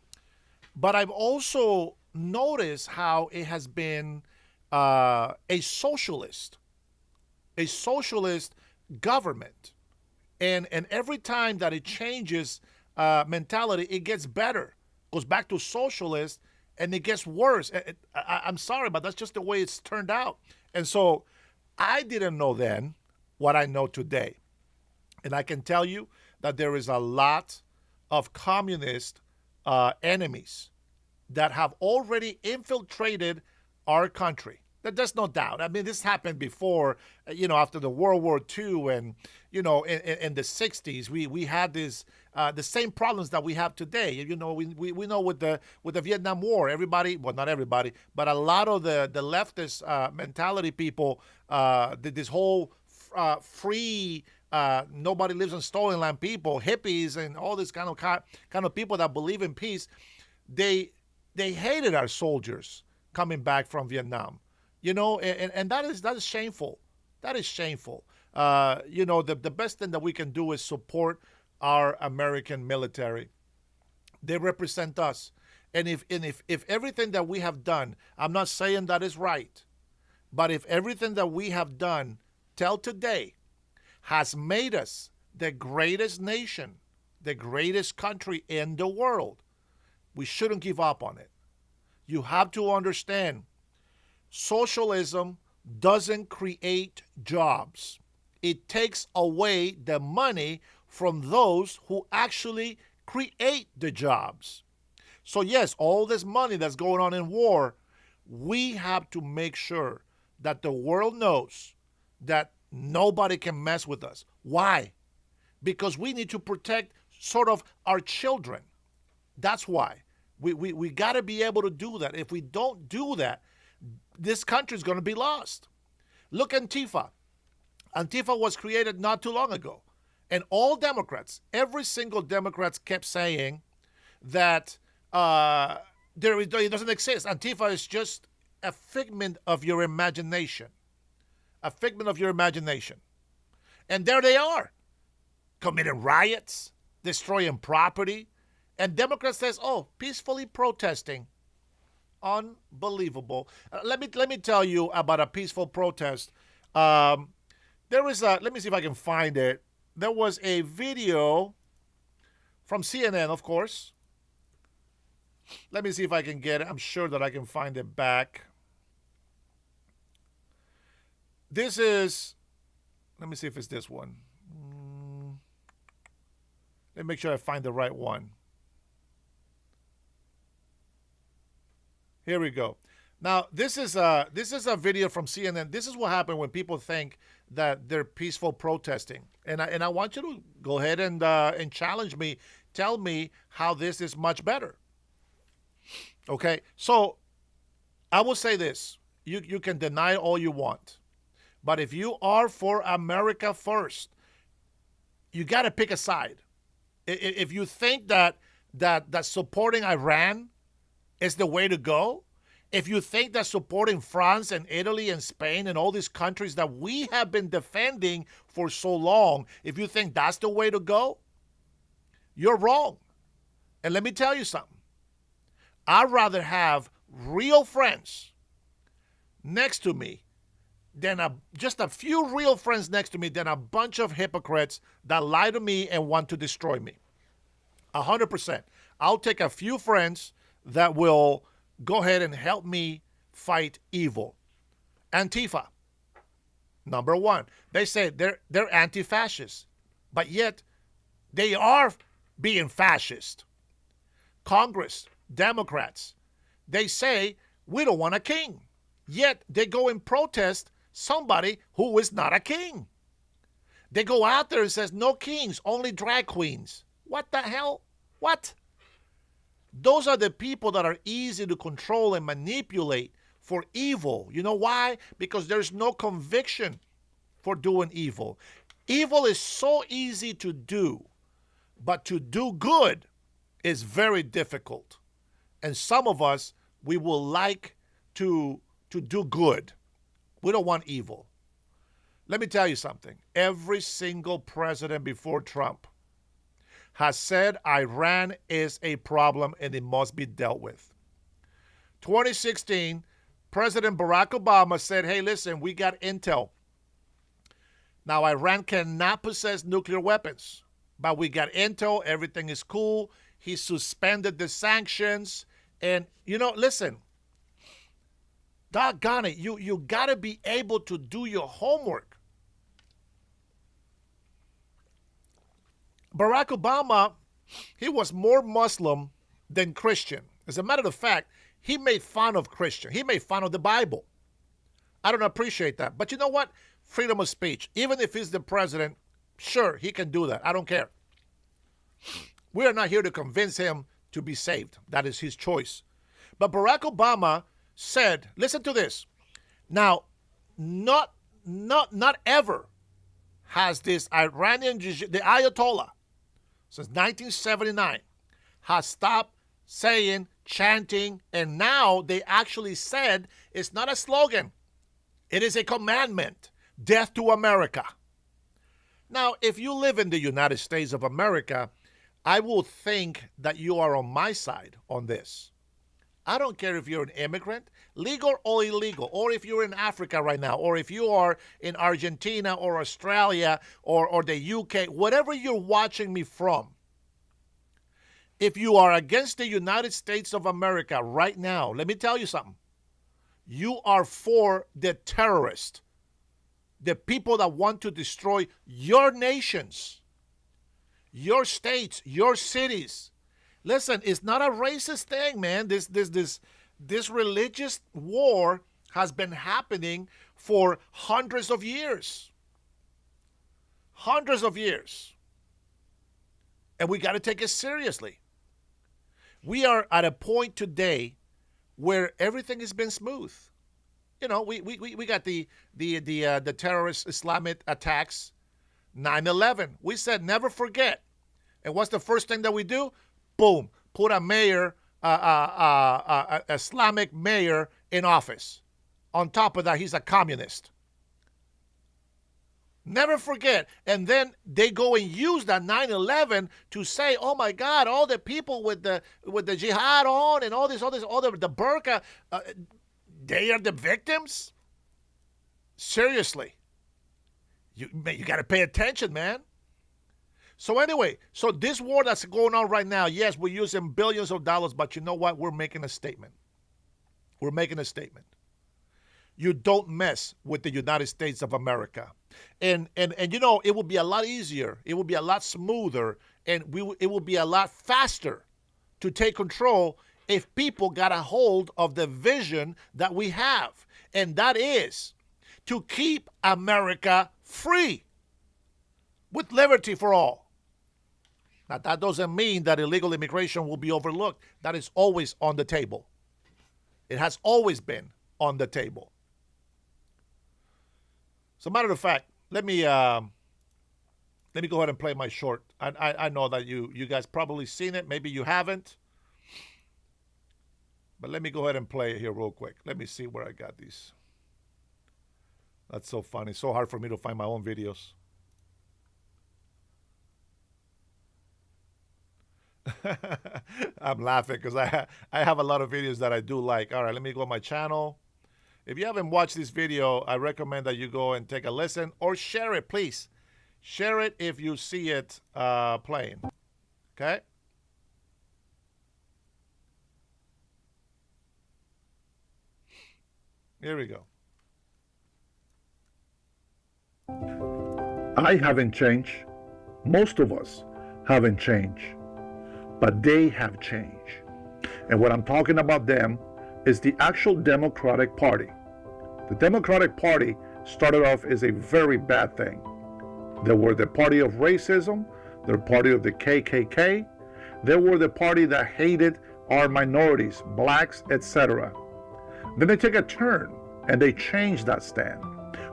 I've also noticed how it has been a socialist government. And every time that it changes mentality, it gets better. Goes back to socialist, and it gets worse. I'm sorry, but that's just the way it's turned out. And so I didn't know then what I know today. And I can tell you that there is a lot of communist enemies that have already infiltrated our country. There's no doubt. I mean, this happened before, after the World War II and, in the 60s, we had this, the same problems that we have today. We know with the Vietnam War, everybody, well, not everybody, but a lot of the leftist mentality people did this whole free, nobody lives on stolen land people, hippies and all this kind of people that believe in peace. They hated our soldiers coming back from Vietnam. And that is shameful. That is shameful. The best thing that we can do is support our American military. They represent us. And if everything that we have done, I'm not saying that is right, but if everything that we have done till today has made us the greatest nation, the greatest country in the world, we shouldn't give up on it. You have to understand, socialism doesn't create jobs. It takes away the money from those who actually create the jobs. So yes, all this money that's going on in war, we have to make sure that the world knows that nobody can mess with us. Why? Because we need to protect sort of our children. That's why. We got to be able to do that. If we don't do that, this country is going to be lost. Look, Antifa. Antifa was created not too long ago. And all Democrats, every single Democrat kept saying that it doesn't exist. Antifa is just a figment of your imagination. A figment of your imagination. And there they are, committing riots, destroying property. And Democrats says, peacefully protesting. Unbelievable. Let me tell you about a peaceful protest. Let me see if I can find it. There was a video from CNN, of course. Let me see if I can get it. I'm sure that I can find it back. This is, let me see if it's this one. Let me make sure I find the right one. Here we go. Now, this is a video from CNN. This is what happened when people think that they're peaceful protesting. And I want you to go ahead and challenge me. Tell me how this is much better. Okay? So, I will say this. You can deny all you want. But if you are for America first, you got to pick a side. If you think that supporting Iran is the way to go, if you think that supporting France and Italy and Spain and all these countries that we have been defending for so long, if you think that's the way to go, you're wrong. And let me tell you something. I'd rather have real friends next to me than just a few real friends next to me than a bunch of hypocrites that lie to me and want to destroy me. 100%. I'll take a few friends that will go ahead and help me fight evil. Antifa. Number one. They say they're anti-fascist, but yet they are being fascist. Congress, Democrats, they say we don't want a king, yet they go and protest somebody who is not a king. They go out there and says no kings, only drag queens. What the hell? What? Those are the people that are easy to control and manipulate for evil. You know why? Because there's no conviction for doing evil. Evil is so easy to do, but to do good is very difficult. And some of us, we will like to do good. We don't want evil. Let me tell you something. Every single president before Trump has said Iran is a problem and it must be dealt with. 2016, President Barack Obama said, hey, listen, we got intel. Now, Iran cannot possess nuclear weapons, but we got intel. Everything is cool. He suspended the sanctions. And, listen, doggone it, you got to be able to do your homework. Barack Obama, he was more Muslim than Christian. As a matter of fact, he made fun of Christian. He made fun of the Bible. I don't appreciate that. But you know what? Freedom of speech. Even if he's the president, sure, he can do that. I don't care. We are not here to convince him to be saved. That is his choice. But Barack Obama said, listen to this. Now, not ever has this Iranian, the Ayatollah, since 1979, has stopped saying, chanting, and now they actually said it's not a slogan. It is a commandment. Death to America. Now, if you live in the United States of America, I will think that you are on my side on this. I don't care if you're an immigrant, legal or illegal, or if you're in Africa right now, or if you are in Argentina or Australia or the UK, whatever you're watching me from. If you are against the United States of America right now, let me tell you something. You are for the terrorists, the people that want to destroy your nations, your states, your cities. Listen, it's not a racist thing, man. This religious war has been happening for hundreds of years. Hundreds of years. And we got to take it seriously. We are at a point today where everything has been smooth. You know, we got the terrorist Islamic attacks, 9/11. We said never forget. And what's the first thing that we do? Boom, put a mayor, Islamic mayor in office. On top of that, he's a communist. Never forget. And then they go and use that 9/11 to say, oh my God, all the people with the jihad on and all the burqa, they are the victims? Seriously. You got to pay attention, man. So anyway, so this war that's going on right now, yes, we're using billions of dollars, but you know what? We're making a statement. We're making a statement. You don't mess with the United States of America. And you know, it will be a lot easier. It will be a lot smoother. And it will be a lot faster to take control if people got a hold of the vision that we have. And that is to keep America free with liberty for all. Now, that doesn't mean that illegal immigration will be overlooked. That is always on the table. It has always been on the table. As a matter of fact, let me go ahead and play my short. I know that you guys probably seen it. Maybe you haven't. But let me go ahead and play it here real quick. Let me see where I got these. That's so funny. It's so hard for me to find my own videos. I'm laughing because I have a lot of videos that I do like. All right, let me go to my channel. If you haven't watched this video, I recommend that you go and take a listen or share it, please. Share it if you see it playing. Okay? Here we go. I haven't changed. Most of us haven't changed. But they have changed. And what I'm talking about them is the actual Democratic Party. The Democratic Party started off as a very bad thing. They were the party of racism, they're party of the KKK, they were the party that hated our minorities, blacks, etc. Then they took a turn and they changed that stand.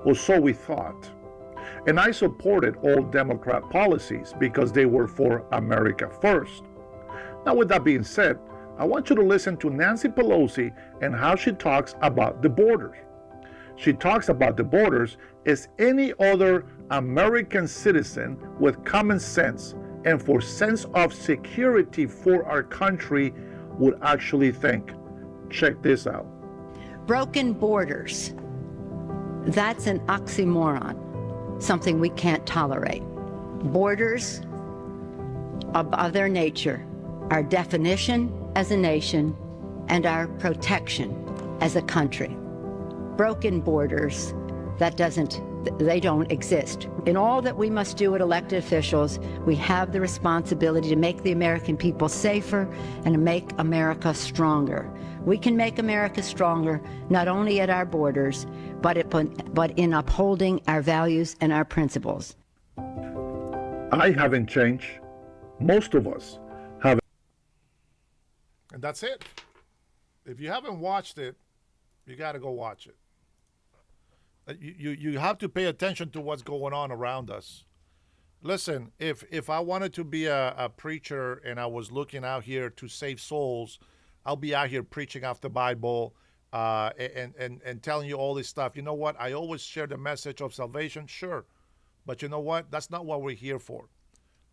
Well, so we thought. And I supported all Democrat policies because they were for America first. Now, with that being said, I want you to listen to Nancy Pelosi and how she talks about the borders. She talks about the borders as any other American citizen with common sense and for sense of security for our country would actually think. Check this out. Broken borders. That's an oxymoron, something we can't tolerate. Borders, of their nature, our definition as a nation and our protection as a country. Broken borders, they don't exist. In all that we must do as elected officials, we have the responsibility to make the American people safer and to make America stronger. We can make America stronger not only at our borders, but in upholding our values and our principles. I haven't changed. Most of us haven't. And that's it. If you haven't watched it, you got to go watch it. You have to pay attention to what's going on around us. Listen, if I wanted to be a preacher and I was looking out here to save souls, I'll be out here preaching off the Bible and telling you all this stuff. You know what? I always share the message of salvation, sure. But you know what? That's not what we're here for.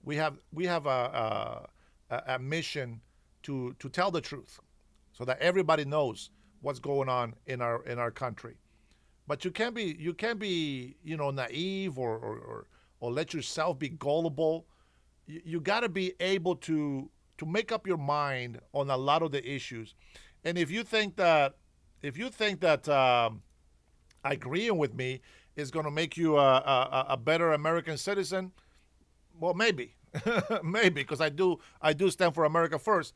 We have a mission to tell the truth so that everybody knows what's going on in our country. But you can't be naive or let yourself be gullible. You got to be able to make up your mind on a lot of the issues. And if you think that agreeing with me is going to make you a better American citizen, well, maybe, maybe, because I do stand for America first.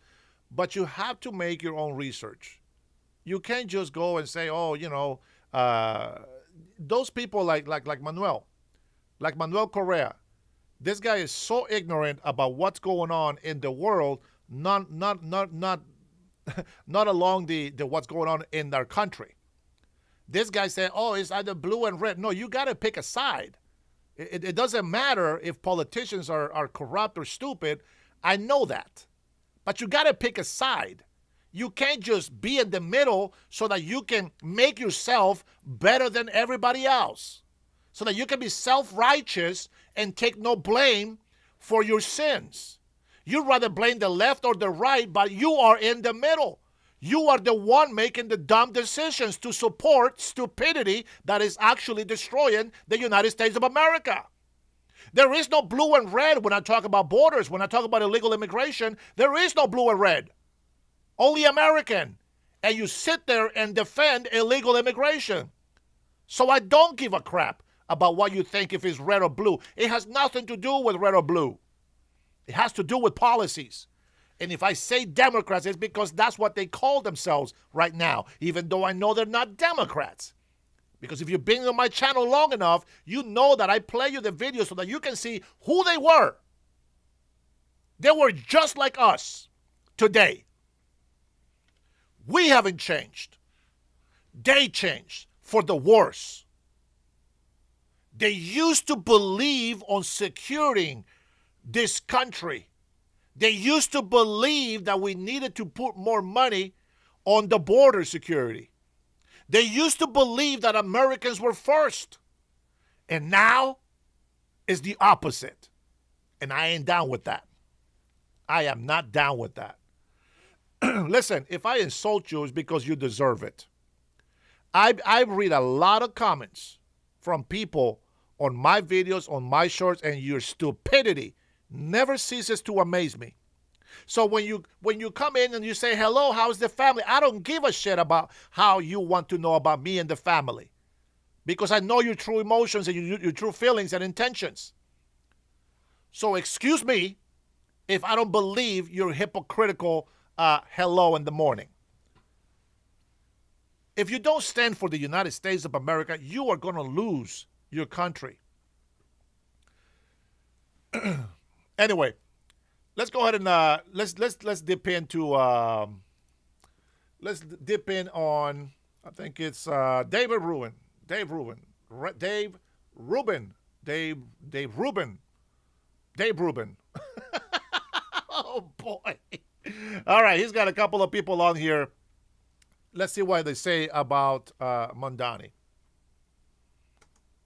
But you have to make your own research. You can't just go and say, those people like Manuel Correa. This guy is so ignorant about what's going on in the world, not along the what's going on in our country. This guy said, it's either blue and red. No, you got to pick a side. It doesn't matter if politicians are corrupt or stupid. I know that. But you got to pick a side. You can't just be in the middle so that you can make yourself better than everybody else. So that you can be self-righteous and take no blame for your sins. You'd rather blame the left or the right, but you are in the middle. You are the one making the dumb decisions to support stupidity that is actually destroying the United States of America. There is no blue and red when I talk about borders. When I talk about illegal immigration, there is no blue and red. Only American. And you sit there and defend illegal immigration. So I don't give a crap about what you think if it's red or blue. It has nothing to do with red or blue. It has to do with policies. And if I say Democrats, it's because that's what they call themselves right now, even though I know they're not Democrats. Because if you've been on my channel long enough, you know that I play you the video so that you can see who they were. They were just like us today. We haven't changed. They changed for the worse. They used to believe on securing this country. They used to believe that we needed to put more money on the border security. They used to believe that Americans were first. And now it's the opposite. And I ain't down with that. I am not down with that. Listen, if I insult you, it's because you deserve it. I read a lot of comments from people on my videos, on my shorts, and your stupidity never ceases to amaze me. So when you come in and you say, hello, how's the family? I don't give a shit about how you want to know about me and the family. because I know your true emotions and your true feelings and intentions. So excuse me if I don't believe your hypocritical hello in the morning. If you don't stand for the United States of America, you are going to lose your country. Anyway, let's go ahead and let's dip into let's dip in on, I think it's Dave Rubin. Oh boy. All right, he's got a couple of people on here. Let's see what they say about Mondani.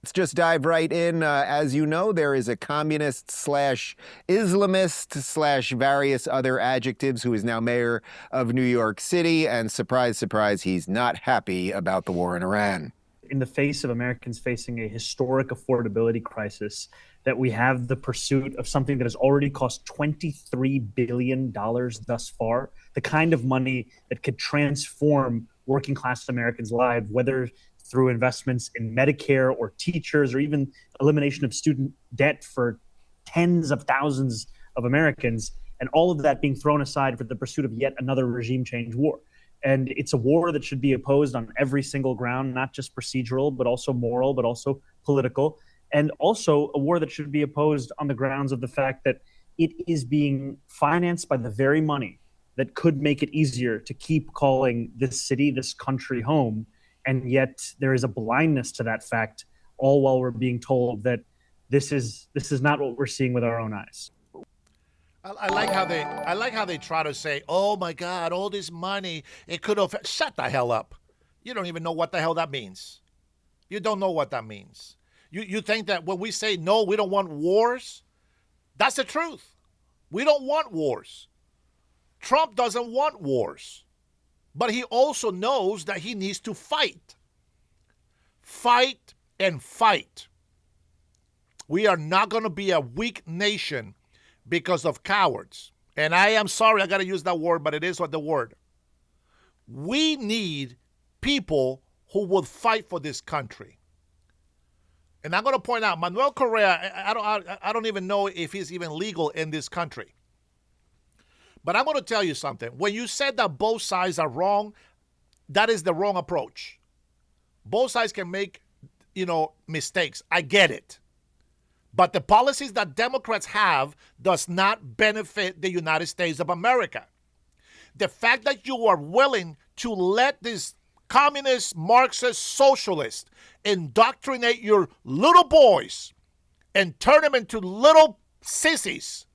Let's just dive right in. As you know, there is a communist / Islamist / various other adjectives who is now mayor of New York City. And surprise, surprise, he's not happy about the war in Iran. In the face of Americans facing a historic affordability crisis, that we have the pursuit of something that has already cost $23 billion thus far, the kind of money that could transform working class Americans' lives, whether through investments in Medicare or teachers or even elimination of student debt for tens of thousands of Americans, and all of that being thrown aside for the pursuit of yet another regime change war. And it's a war that should be opposed on every single ground, not just procedural, but also moral, but also political, and also a war that should be opposed on the grounds of the fact that it is being financed by the very money that could make it easier to keep calling this city, this country home. And yet there is a blindness to that fact, all while we're being told that this is not what we're seeing with our own eyes. I like how they try to say, "Oh my God, all this money, it could have." Shut the hell up! You don't even know what the hell that means. You don't know what that means. You think that when we say no, we don't want wars? That's the truth. We don't want wars. Trump doesn't want wars. But he also knows that he needs to fight. Fight and fight. We are not going to be a weak nation because of cowards. And I am sorry, I got to use that word, but it is what the word. We need people who will fight for this country. And I'm going to point out, Manuel Correa, I don't even know if he's even legal in this country. But I'm going to tell you something. When you said that both sides are wrong, that is the wrong approach. Both sides can make, mistakes. I get it. But the policies that Democrats have does not benefit the United States of America. The fact that you are willing to let this communist, Marxist, socialist indoctrinate your little boys and turn them into little sissies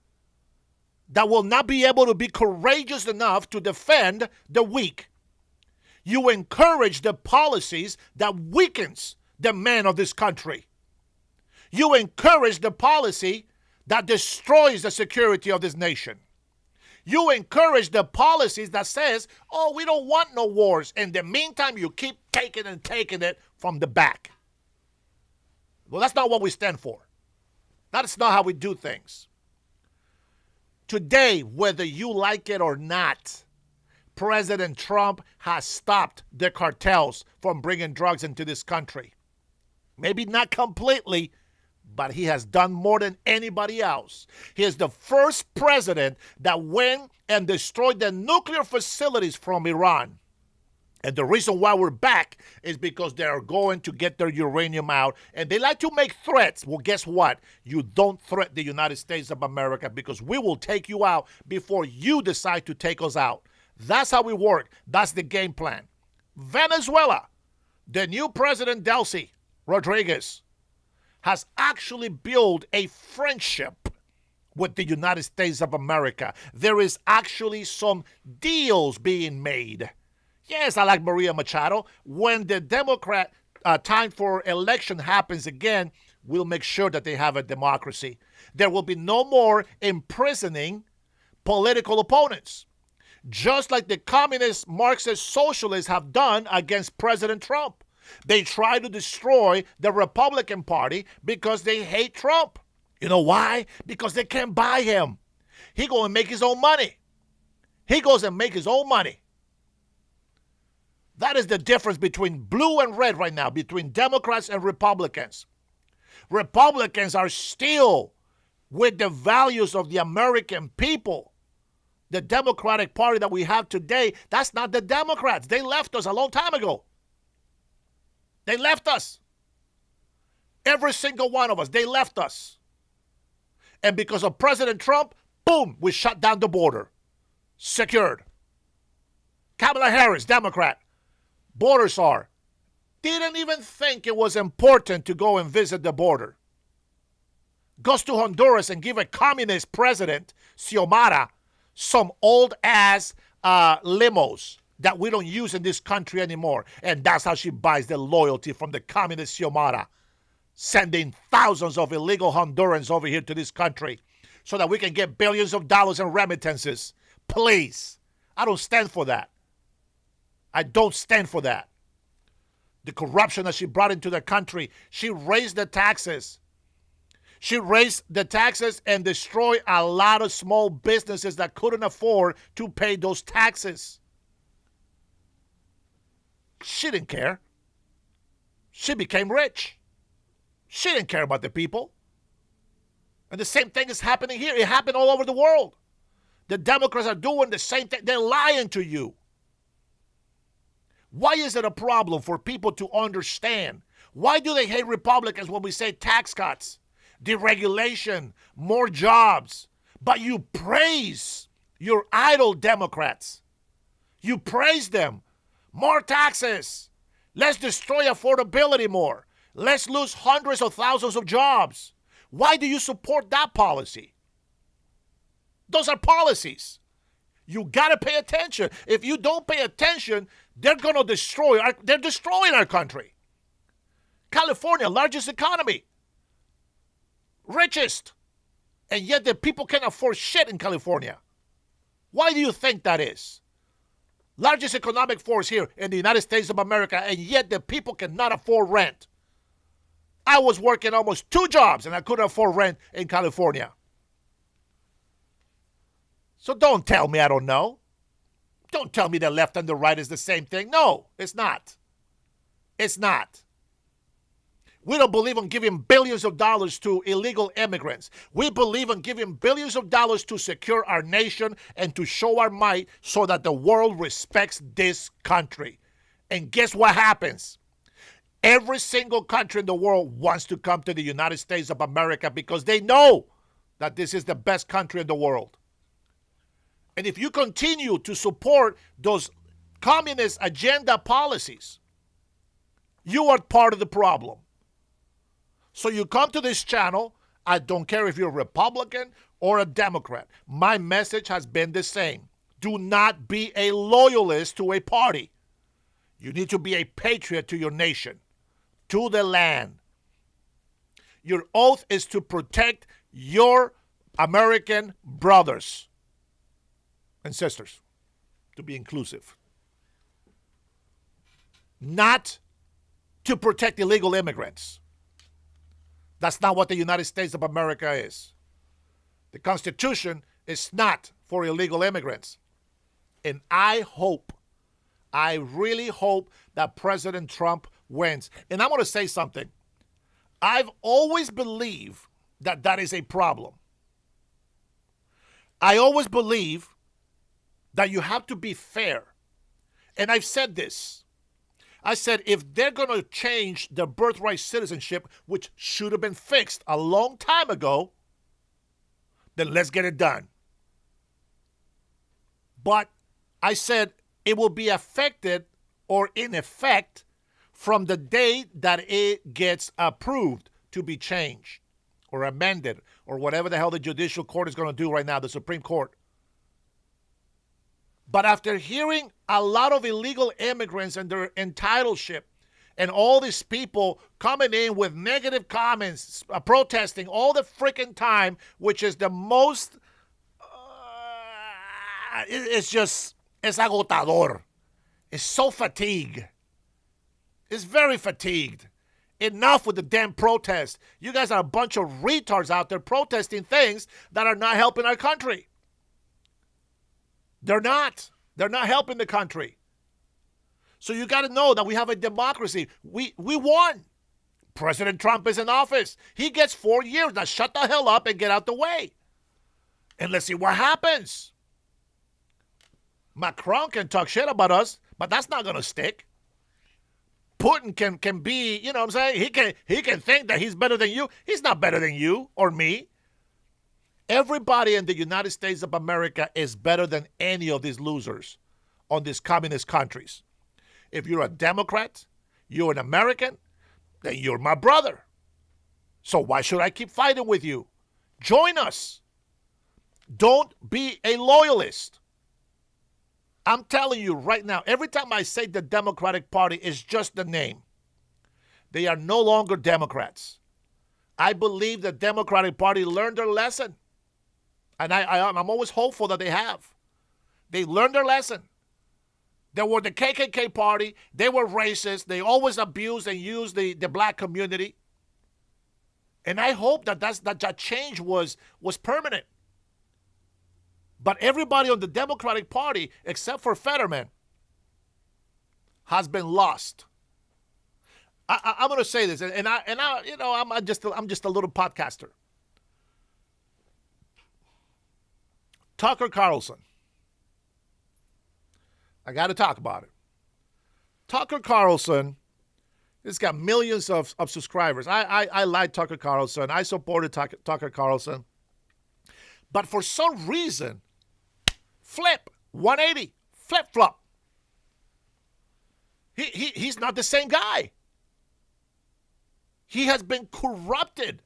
that will not be able to be courageous enough to defend the weak. You encourage the policies that weakens the men of this country. You encourage the policy that destroys the security of this nation. You encourage the policies that says, "Oh, we don't want no wars." In the meantime, you keep taking it from the back. Well, that's not what we stand for. That's not how we do things. Today, whether you like it or not, President Trump has stopped the cartels from bringing drugs into this country. Maybe not completely, but he has done more than anybody else. He is the first president that went and destroyed the nuclear facilities from Iran. And the reason why we're back is because they are going to get their uranium out. And they like to make threats. Well, guess what? You don't threaten the United States of America, because we will take you out before you decide to take us out. That's how we work. That's the game plan. Venezuela, the new president, Delcy Rodriguez, has actually built a friendship with the United States of America. There is actually some deals being made. Yes, I like Maria Machado. When the Democrat time for election happens again, we'll make sure that they have a democracy. There will be no more imprisoning political opponents, just like the communist, Marxist, socialists have done against President Trump. They try to destroy the Republican Party because they hate Trump. You know why? Because they can't buy him. He goes and make his own money. He goes and make his own money. That is the difference between blue and red right now, between Democrats and Republicans. Republicans are still with the values of the American people. The Democratic Party that we have today, that's not the Democrats. They left us a long time ago. They left us. Every single one of us, they left us. And because of President Trump, boom, we shut down the border. Secured. Kamala Harris, Democrat. Borders are. Didn't even think it was important to go and visit the border. Goes to Honduras and give a communist president, Xiomara, some old-ass limos that we don't use in this country anymore. And that's how she buys the loyalty from the communist Xiomara, sending thousands of illegal Hondurans over here to this country so that we can get billions of dollars in remittances. Please. I don't stand for that. I don't stand for that. The corruption that she brought into the country, she raised the taxes. She raised the taxes and destroyed a lot of small businesses that couldn't afford to pay those taxes. She didn't care. She became rich. She didn't care about the people. And the same thing is happening here. It happened all over the world. The Democrats are doing the same thing. They're lying to you. Why is it a problem for people to understand? Why do they hate Republicans when we say tax cuts, deregulation, more jobs? But you praise your idle Democrats. You praise them. More taxes. Let's destroy affordability more. Let's lose hundreds of thousands of jobs. Why do you support that policy? Those are policies. You got to pay attention. If you don't pay attention, they're going to they're destroying our country. California, largest economy. Richest. And yet the people can't afford shit in California. Why do you think that is? Largest economic force here in the United States of America, and yet the people cannot afford rent. I was working almost 2 jobs and I couldn't afford rent in California. So don't tell me I don't know. Don't tell me the left and the right is the same thing. No, it's not. It's not. We don't believe in giving billions of dollars to illegal immigrants. We believe in giving billions of dollars to secure our nation and to show our might so that the world respects this country. And guess what happens? Every single country in the world wants to come to the United States of America because they know that this is the best country in the world. And if you continue to support those communist agenda policies, you are part of the problem. So you come to this channel, I don't care if you're a Republican or a Democrat. My message has been the same. Do not be a loyalist to a party. You need to be a patriot to your nation, to the land. Your oath is to protect your American brothers and sisters, to be inclusive. Not to protect illegal immigrants. That's not what the United States of America is. The Constitution is not for illegal immigrants. And I really hope that President Trump wins. And I'm going to say something. I've always believed that that is a problem. I always believe that you have to be fair. And I've said this. I said, if they're going to change the birthright citizenship, which should have been fixed a long time ago, then let's get it done. But I said it will be affected or in effect from the day that it gets approved to be changed or amended or whatever the hell the judicial court is going to do right now, the Supreme Court. But after hearing a lot of illegal immigrants and their entitlement and all these people coming in with negative comments, protesting all the freaking time, which is the most, it's agotador. It's so fatigued. It's very fatigued. Enough with the damn protest. You guys are a bunch of retards out there protesting things that are not helping our country. They're not. They're not helping the country. So you got to know that we have a democracy. We won. President Trump is in office. He gets 4 years. Now shut the hell up and get out the way. And let's see what happens. Macron can talk shit about us, but that's not going to stick. Putin can be, you know what I'm saying? He can think that he's better than you. He's not better than you or me. Everybody in the United States of America is better than any of these losers on these communist countries. If you're a Democrat, you're an American, then you're my brother. So why should I keep fighting with you? Join us. Don't be a loyalist. I'm telling you right now, every time I say the Democratic Party is just the name, they are no longer Democrats. I believe the Democratic Party learned their lesson. And I'm always hopeful that they have. They learned their lesson. They were the KKK party. They were racist. They always abused and used the black community. And I hope that change was permanent. But everybody on the Democratic Party, except for Fetterman, has been lost. I'm going to say this, and I, you know, I'm just a little podcaster. Tucker Carlson. I got to talk about it. Tucker Carlson has got millions of subscribers. I like Tucker Carlson. I supported Tucker Carlson. But for some reason, flip, 180, flip-flop. He's not the same guy. He has been corrupted.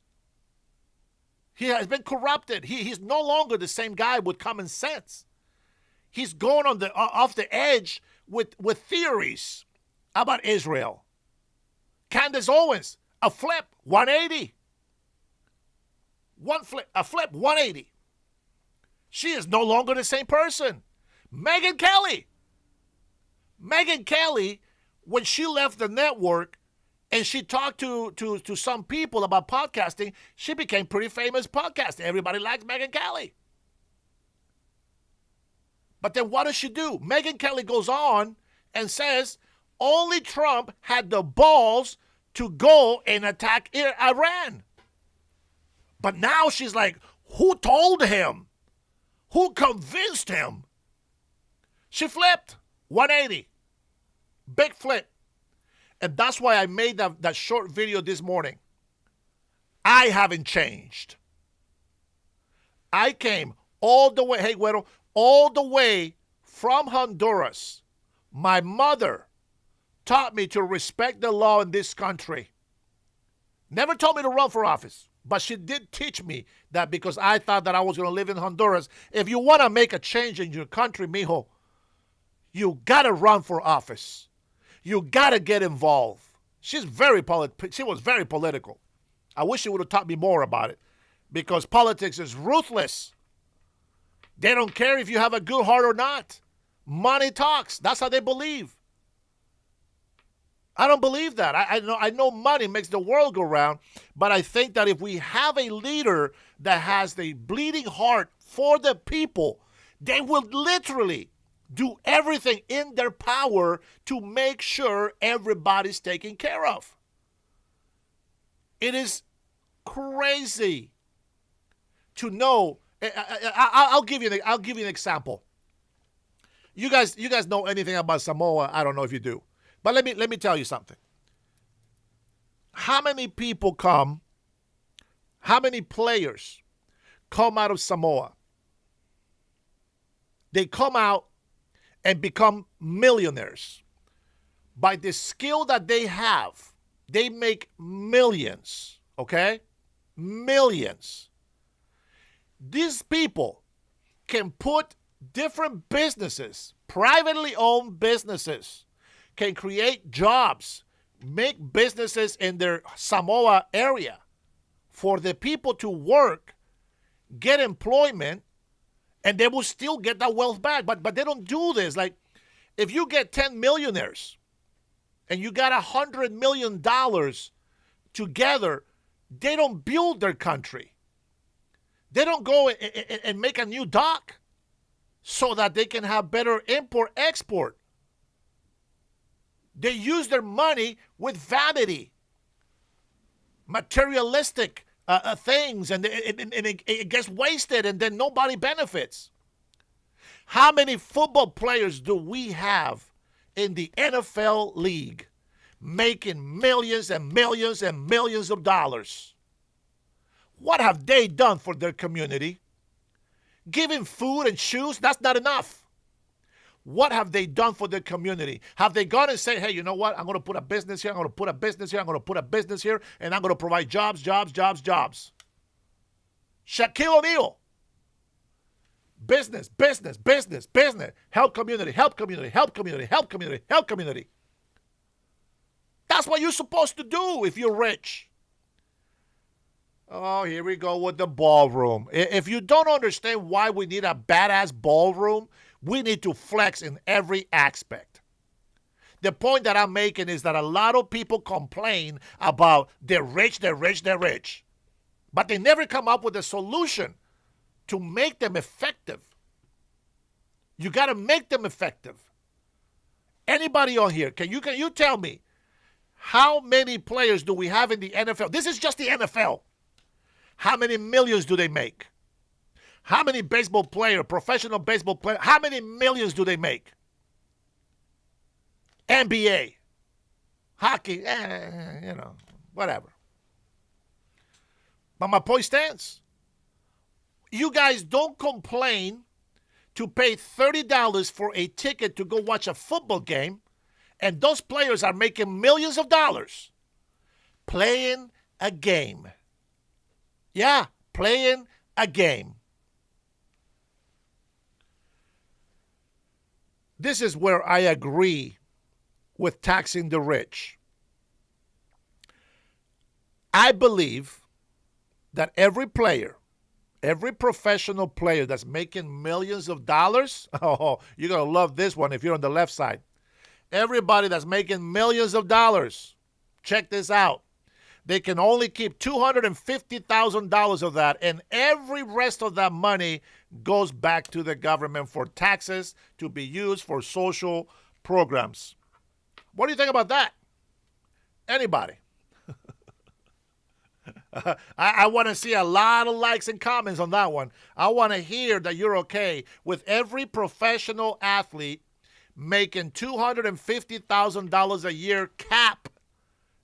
He has been corrupted. He's no longer the same guy with common sense. He's going on off the edge with theories about Israel. Candace Owens, a flip, 180. A flip, 180. She is no longer the same person. Megyn Kelly, when she left the network and she talked to some people about podcasting, she became pretty famous podcaster. Everybody likes Megyn Kelly. But then what does she do? Megyn Kelly goes on and says only Trump had the balls to go and attack Iran. But now she's like, who told him? Who convinced him? She flipped 180. Big flip. And that's why I made that short video this morning. I haven't changed. I came all the way, hey, Güero, all the way from Honduras. My mother taught me to respect the law in this country. Never told me to run for office, but she did teach me that because I thought that I was going to live in Honduras. If you want to make a change in your country, mijo, you got to run for office. You got to get involved. She was very political. I wish she would have taught me more about it because politics is ruthless. They don't care if you have a good heart or not. Money talks. That's how they believe. I don't believe that. I know money makes the world go round, but I think that if we have a leader that has the bleeding heart for the people, they will literally do everything in their power to make sure everybody's taken care of. It is crazy to know. I'll give you an example. You guys know anything about Samoa? I don't know if you do, but let me tell you something. How many players come out of Samoa? They come out and become millionaires. By the skill that they have, they make millions, okay? Millions. These people can put different businesses, privately owned businesses, can create jobs, make businesses in their Samoa area for the people to work, get employment, and they will still get that wealth back. But they don't do this. Like, if you get 10 millionaires and you got $100 million together, they don't build their country. They don't go and make a new dock so that they can have better import-export. They use their money with vanity, materialistic things, and it gets wasted, and then nobody benefits. How many football players do we have in the NFL league making millions and millions and millions of dollars? What have they done for their community? Giving food and shoes, that's not enough. What have they done for their community? Have they gone and said, hey, you know what? I'm going to put a business here. I'm going to put a business here. I'm going to put a business here. And I'm going to provide jobs, jobs, jobs, jobs. Shaquille O'Neal. Business, business, business, business. Help community, help community, help community, help community, help community. That's what you're supposed to do if you're rich. Oh, here we go with the ballroom. If you don't understand why we need a badass ballroom, we need to flex in every aspect. The point that I'm making is that a lot of people complain about they're rich, they're rich, they're rich. But they never come up with a solution to make them effective. You got to make them effective. Anybody on here, can you tell me how many players do we have in the NFL? This is just the NFL. How many millions do they make? How many baseball players, professional baseball players, how many millions do they make? NBA, hockey, whatever. But my point stands. You guys don't complain to pay $30 for a ticket to go watch a football game, and those players are making millions of dollars playing a game. Yeah, playing a game. This is where I agree with taxing the rich. I believe that every player, every professional player that's making millions of dollars, oh, you're going to love this one if you're on the left side. Everybody that's making millions of dollars, check this out. They can only keep $250,000 of that, and every rest of that money goes back to the government for taxes to be used for social programs. What do you think about that? Anybody? I want to see a lot of likes and comments on that one. I want to hear that you're okay with every professional athlete making $250,000 a year cap.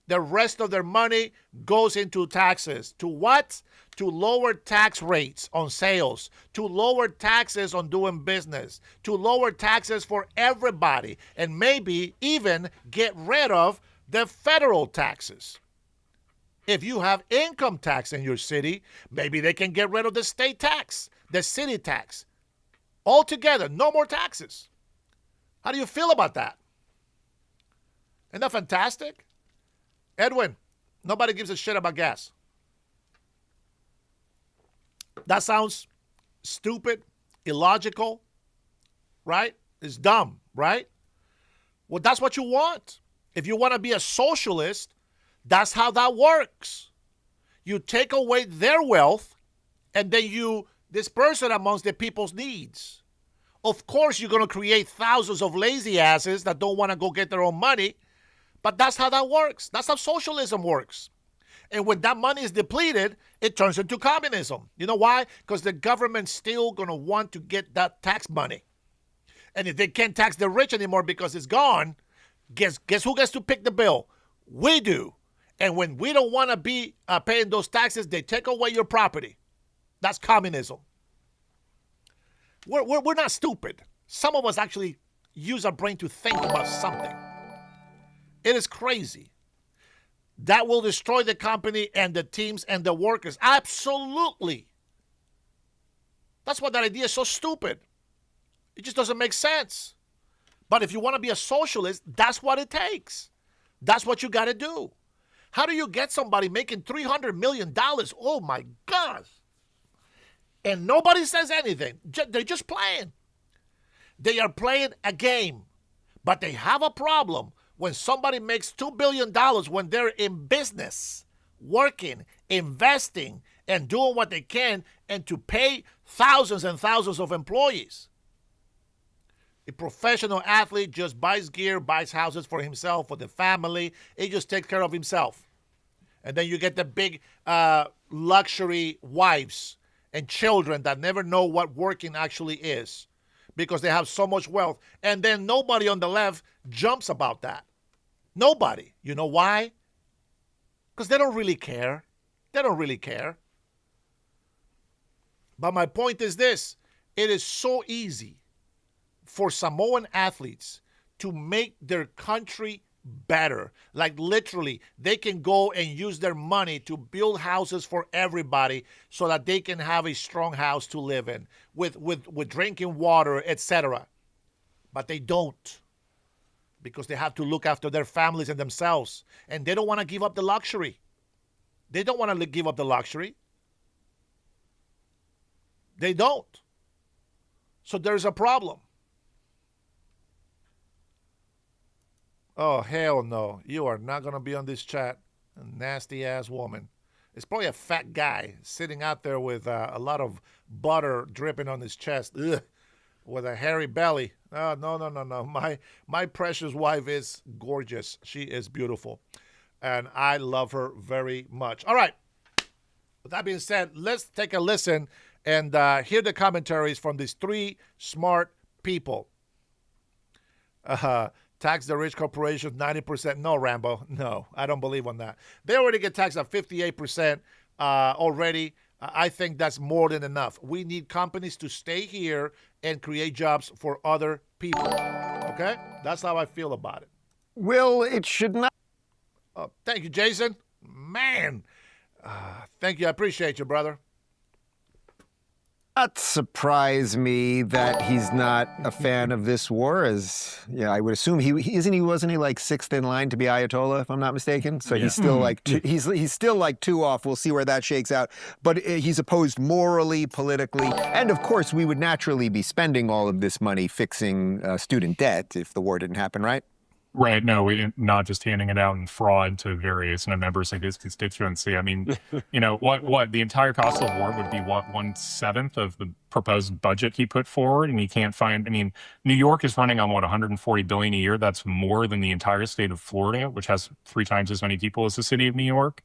The rest of their money goes into taxes. To what? To lower tax rates on sales, to lower taxes on doing business, to lower taxes for everybody, and maybe even get rid of the federal taxes. If you have income tax in your city, maybe they can get rid of the state tax, the city tax. Altogether, no more taxes. How do you feel about that? Isn't that fantastic? Edwin, nobody gives a shit about gas. That sounds stupid, illogical, right? It's dumb, right? Well, that's what you want. If you want to be a socialist, that's how that works. You take away their wealth, and then you disperse it amongst the people's needs. Of course, you're going to create thousands of lazy asses that don't want to go get their own money, but that's how that works. That's how socialism works. And when that money is depleted, it turns into communism. You know why? Because the government's still going to want to get that tax money. And if they can't tax the rich anymore because it's gone, guess who gets to pick the bill? We do. And when we don't want to be paying those taxes, they take away your property. That's communism. We're not stupid. Some of us actually use our brain to think about something. It is crazy. That will destroy the company and the teams and the workers. Absolutely. That's why that idea is so stupid. It just doesn't make sense. But if you want to be a socialist, that's what it takes. That's what you got to do. How do you get somebody making $300 million? Oh, my God. And nobody says anything. They're just playing. They are playing a game. But they have a problem when somebody makes $2 billion when they're in business, working, investing, and doing what they can, and to pay thousands and thousands of employees. A professional athlete just buys gear, buys houses for himself, for the family. He just takes care of himself. And then you get the big luxury wives and children that never know what working actually is because they have so much wealth. And then nobody on the left jumps about that. Nobody. You know why? Because they don't really care. They don't really care. But my point is this. It is so easy for Samoan athletes to make their country better. Like literally, they can go and use their money to build houses for everybody so that they can have a strong house to live in with drinking water, etc. But they don't, because they have to look after their families and themselves. And they don't want to give up the luxury. They don't want to give up the luxury. They don't. So there's a problem. Oh, hell no. You are not going to be on this chat. A nasty-ass woman. It's probably a fat guy sitting out there with a lot of butter dripping on his chest. Ugh. With a hairy belly. Oh, no. My precious wife is gorgeous. She is beautiful. And I love her very much. All right. With that being said, let's take a listen and hear the commentaries from these three smart people. Tax the rich corporations 90%. No, Rambo. No, I don't believe on that. They already get taxed at 58% already. I think that's more than enough. We need companies to stay here and create jobs for other people. Okay? That's how I feel about it. Will, it should not. Oh, thank you, Jason. Man. Thank you. I appreciate you, brother. Not surprise me that he's not a fan of this war, as I would assume wasn't he like sixth in line to be Ayatollah, if I'm not mistaken? So he's still like he's still like two off. We'll see where that shakes out. But he's opposed morally, politically, and of course we would naturally be spending all of this money fixing student debt if the war didn't happen, right? Right. No, we not just handing it out in fraud to various members of his constituency. I mean, what the entire cost of the war would be 1/7 of the proposed budget he put forward, and he can't find. I mean, New York is running on 140 billion a year. That's more than the entire state of Florida, which has 3 times as many people as the city of New York.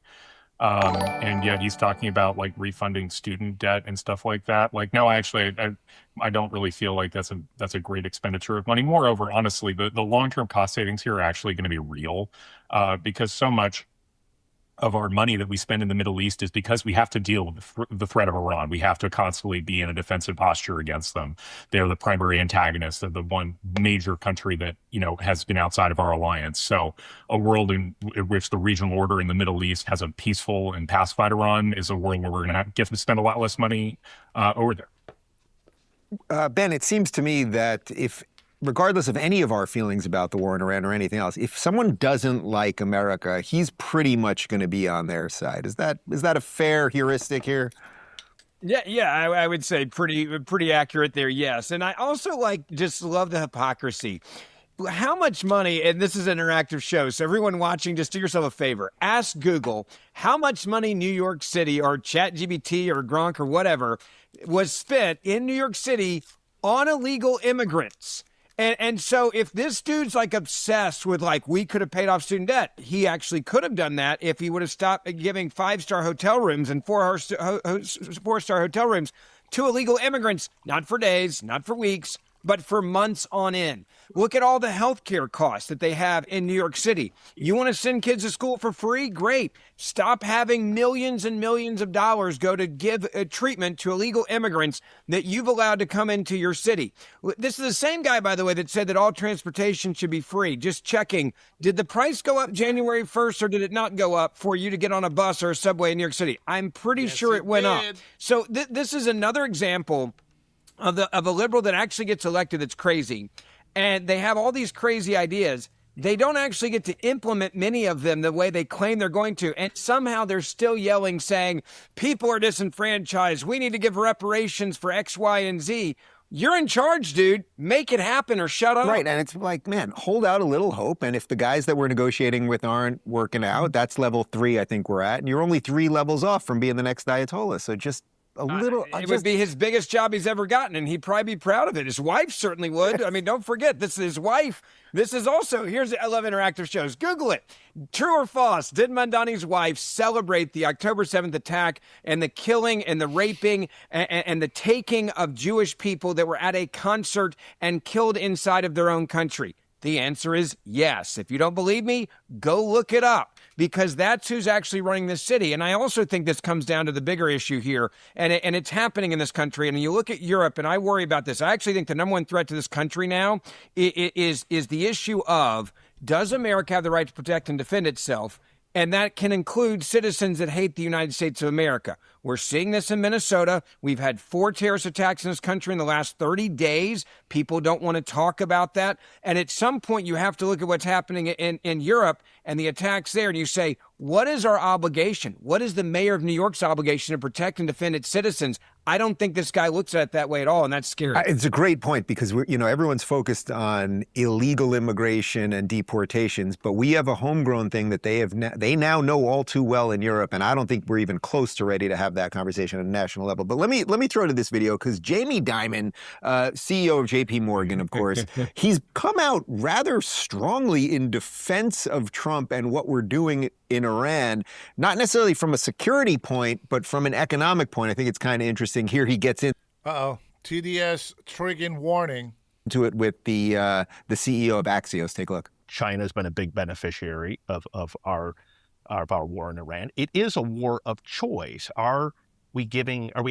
And yet he's talking about like refunding student debt and stuff like that. Like, no, actually, I don't really feel like that's a great expenditure of money. Moreover, honestly, the long-term cost savings here are actually going to be real, because so much of our money that we spend in the Middle East is because we have to deal with the threat of Iran. We have to constantly be in a defensive posture against them. They're the primary antagonist of the one major country that, has been outside of our alliance. So a world in which the regional order in the Middle East has a peaceful and pacified Iran is a world where we're going to get to spend a lot less money over there. Ben, it seems to me that regardless of any of our feelings about the war in Iran or anything else, if someone doesn't like America, he's pretty much going to be on their side. Is that a fair heuristic here? Yeah, I would say pretty accurate there, yes. And I also just love the hypocrisy. How much money, and this is an interactive show, so everyone watching, just do yourself a favor. Ask Google how much money New York City or ChatGPT or Gronk or whatever was spent in New York City on illegal immigrants. And so if this dude's obsessed with we could have paid off student debt, he actually could have done that if he would have stopped giving 5-star hotel rooms and 4-star hotel rooms to illegal immigrants, not for days, not for weeks, but for months on end. Look at all the healthcare costs that they have in New York City. You want to send kids to school for free? Great. Stop having millions and millions of dollars go to give treatment to illegal immigrants that you've allowed to come into your city. This is the same guy, by the way, that said that all transportation should be free. Just checking. Did the price go up January 1st or did it not go up for you to get on a bus or a subway in New York City? I'm pretty sure it went up. So this is another example of a liberal that actually gets elected that's crazy. And they have all these crazy ideas. They don't actually get to implement many of them the way they claim they're going to. And somehow they're still yelling, saying, people are disenfranchised. We need to give reparations for X, Y, and Z. You're in charge, dude. Make it happen or shut up. Right, and it's man, hold out a little hope. And if the guys that we're negotiating with aren't working out, that's level 3 I think we're at. And you're only 3 levels off from being the next Ayatollah. So just a little. It would be his biggest job he's ever gotten, and he'd probably be proud of it. His wife certainly would. I mean, don't forget, this is his wife. This is also, I love interactive shows. Google it. True or false, did Mamdani's wife celebrate the October 7th attack and the killing and the raping and the taking of Jewish people that were at a concert and killed inside of their own country? The answer is yes. If you don't believe me, go look it up, because that's who's actually running this city. And I also think this comes down to the bigger issue here, and it's happening in this country. And you look at Europe, and I worry about this. I actually think the number one threat to this country now is the issue of, does America have the right to protect and defend itself? And that can include citizens that hate the United States of America. We're seeing this in Minnesota. We've had 4 terrorist attacks in this country in the last 30 days. People don't want to talk about that. And at some point, you have to look at what's happening in Europe and the attacks there, and you say, what is our obligation? What is the mayor of New York's obligation to protect and defend its citizens? I don't think this guy looks at it that way at all, and that's scary. It's a great point, because everyone's focused on illegal immigration and deportations, but we have a homegrown thing that they now know all too well in Europe, and I don't think we're even close to ready to have that conversation at a national level. But let me throw to this video, because Jamie Dimon, CEO of J.P. Morgan, of course, he's come out rather strongly in defense of Trump and what we're doing in Iran, not necessarily from a security point, but from an economic point. I think it's kind of interesting. Here he gets in. TDS triggering warning. To it with the CEO of Axios. Take a look. China's been a big beneficiary of our war in Iran. It is a war of choice. Are we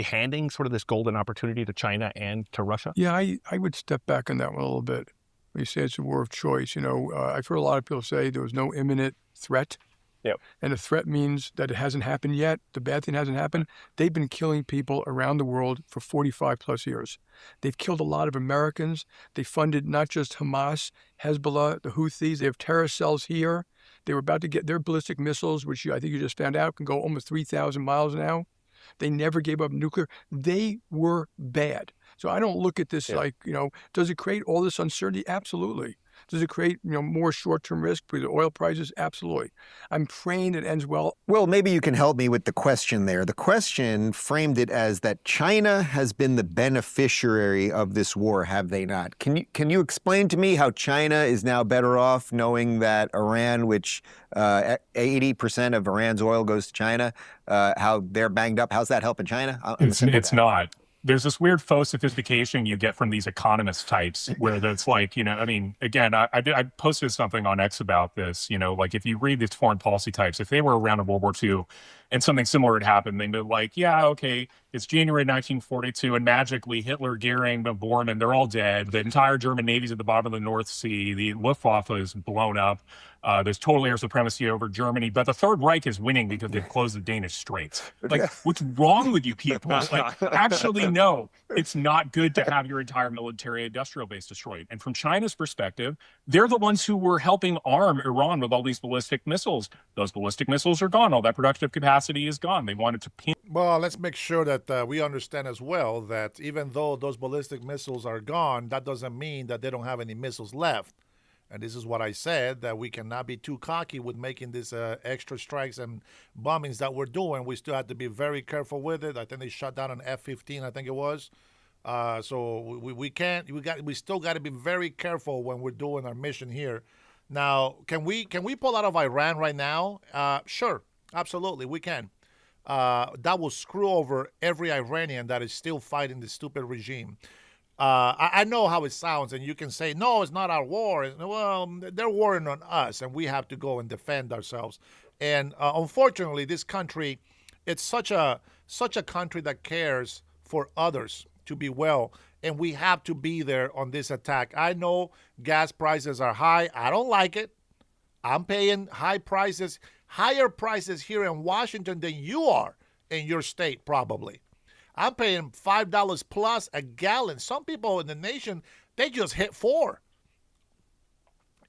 handing sort of this golden opportunity to China and to Russia? Yeah, I would step back on that one a little bit. When you say it's a war of choice, I've heard a lot of people say there was no imminent threat. Yep. And a threat means that it hasn't happened yet. The bad thing hasn't happened. They've been killing people around the world for 45 plus years. They've killed a lot of Americans. They funded not just Hamas, Hezbollah, the Houthis. They have terrorist cells here. They were about to get their ballistic missiles, which I think you just found out can go almost 3,000 miles now. They never gave up nuclear. They were bad. So I don't look at this like, does it create all this uncertainty? Absolutely. Does it create, more short-term risk for the oil prices? Absolutely. I'm praying it ends well. Well, maybe you can help me with the question there. The question framed it as that China has been the beneficiary of this war, have they not? Can you explain to me how China is now better off knowing that Iran, which 80% of Iran's oil goes to China, how they're banged up? How's that helping China? It's not. There's this weird faux sophistication you get from these economist types where it's like, again, I posted something on X about this, like if you read these foreign policy types, if they were around in World War II and something similar had happened, they'd be like, yeah, okay, it's January 1942 and magically Hitler, Goering, Bormann, they're all dead. The entire German Navy's at the bottom of the North Sea. The Luftwaffe is blown up. There's total air supremacy over Germany, but the Third Reich is winning because they've closed the Danish Straits. Like, what's wrong with you people? Like, actually, no, it's not good to have your entire military industrial base destroyed. And from China's perspective, they're the ones who were helping arm Iran with all these ballistic missiles. Those ballistic missiles are gone. All that productive capacity is gone. They wanted to pin. Well, let's make sure that we understand as well that even though those ballistic missiles are gone, that doesn't mean that they don't have any missiles left. And this is what I said, that we cannot be too cocky with making these extra strikes and bombings that we're doing. We still have to be very careful with it. I think they shut down an F-15, I think it was. So we still got to be very careful when we're doing our mission here. Now, can we pull out of Iran right now? Sure, absolutely, we can. That will screw over every Iranian that is still fighting the stupid regime. I know how it sounds, and you can say, no, it's not our war. Well, they're warring on us, and we have to go and defend ourselves. And unfortunately, this country, it's such a country that cares for others to be well, and we have to be there on this attack. I know gas prices are high. I don't like it. I'm paying higher prices here in Washington than you are in your state, probably. I'm paying $5 plus a gallon. Some people in the nation, they just hit $4.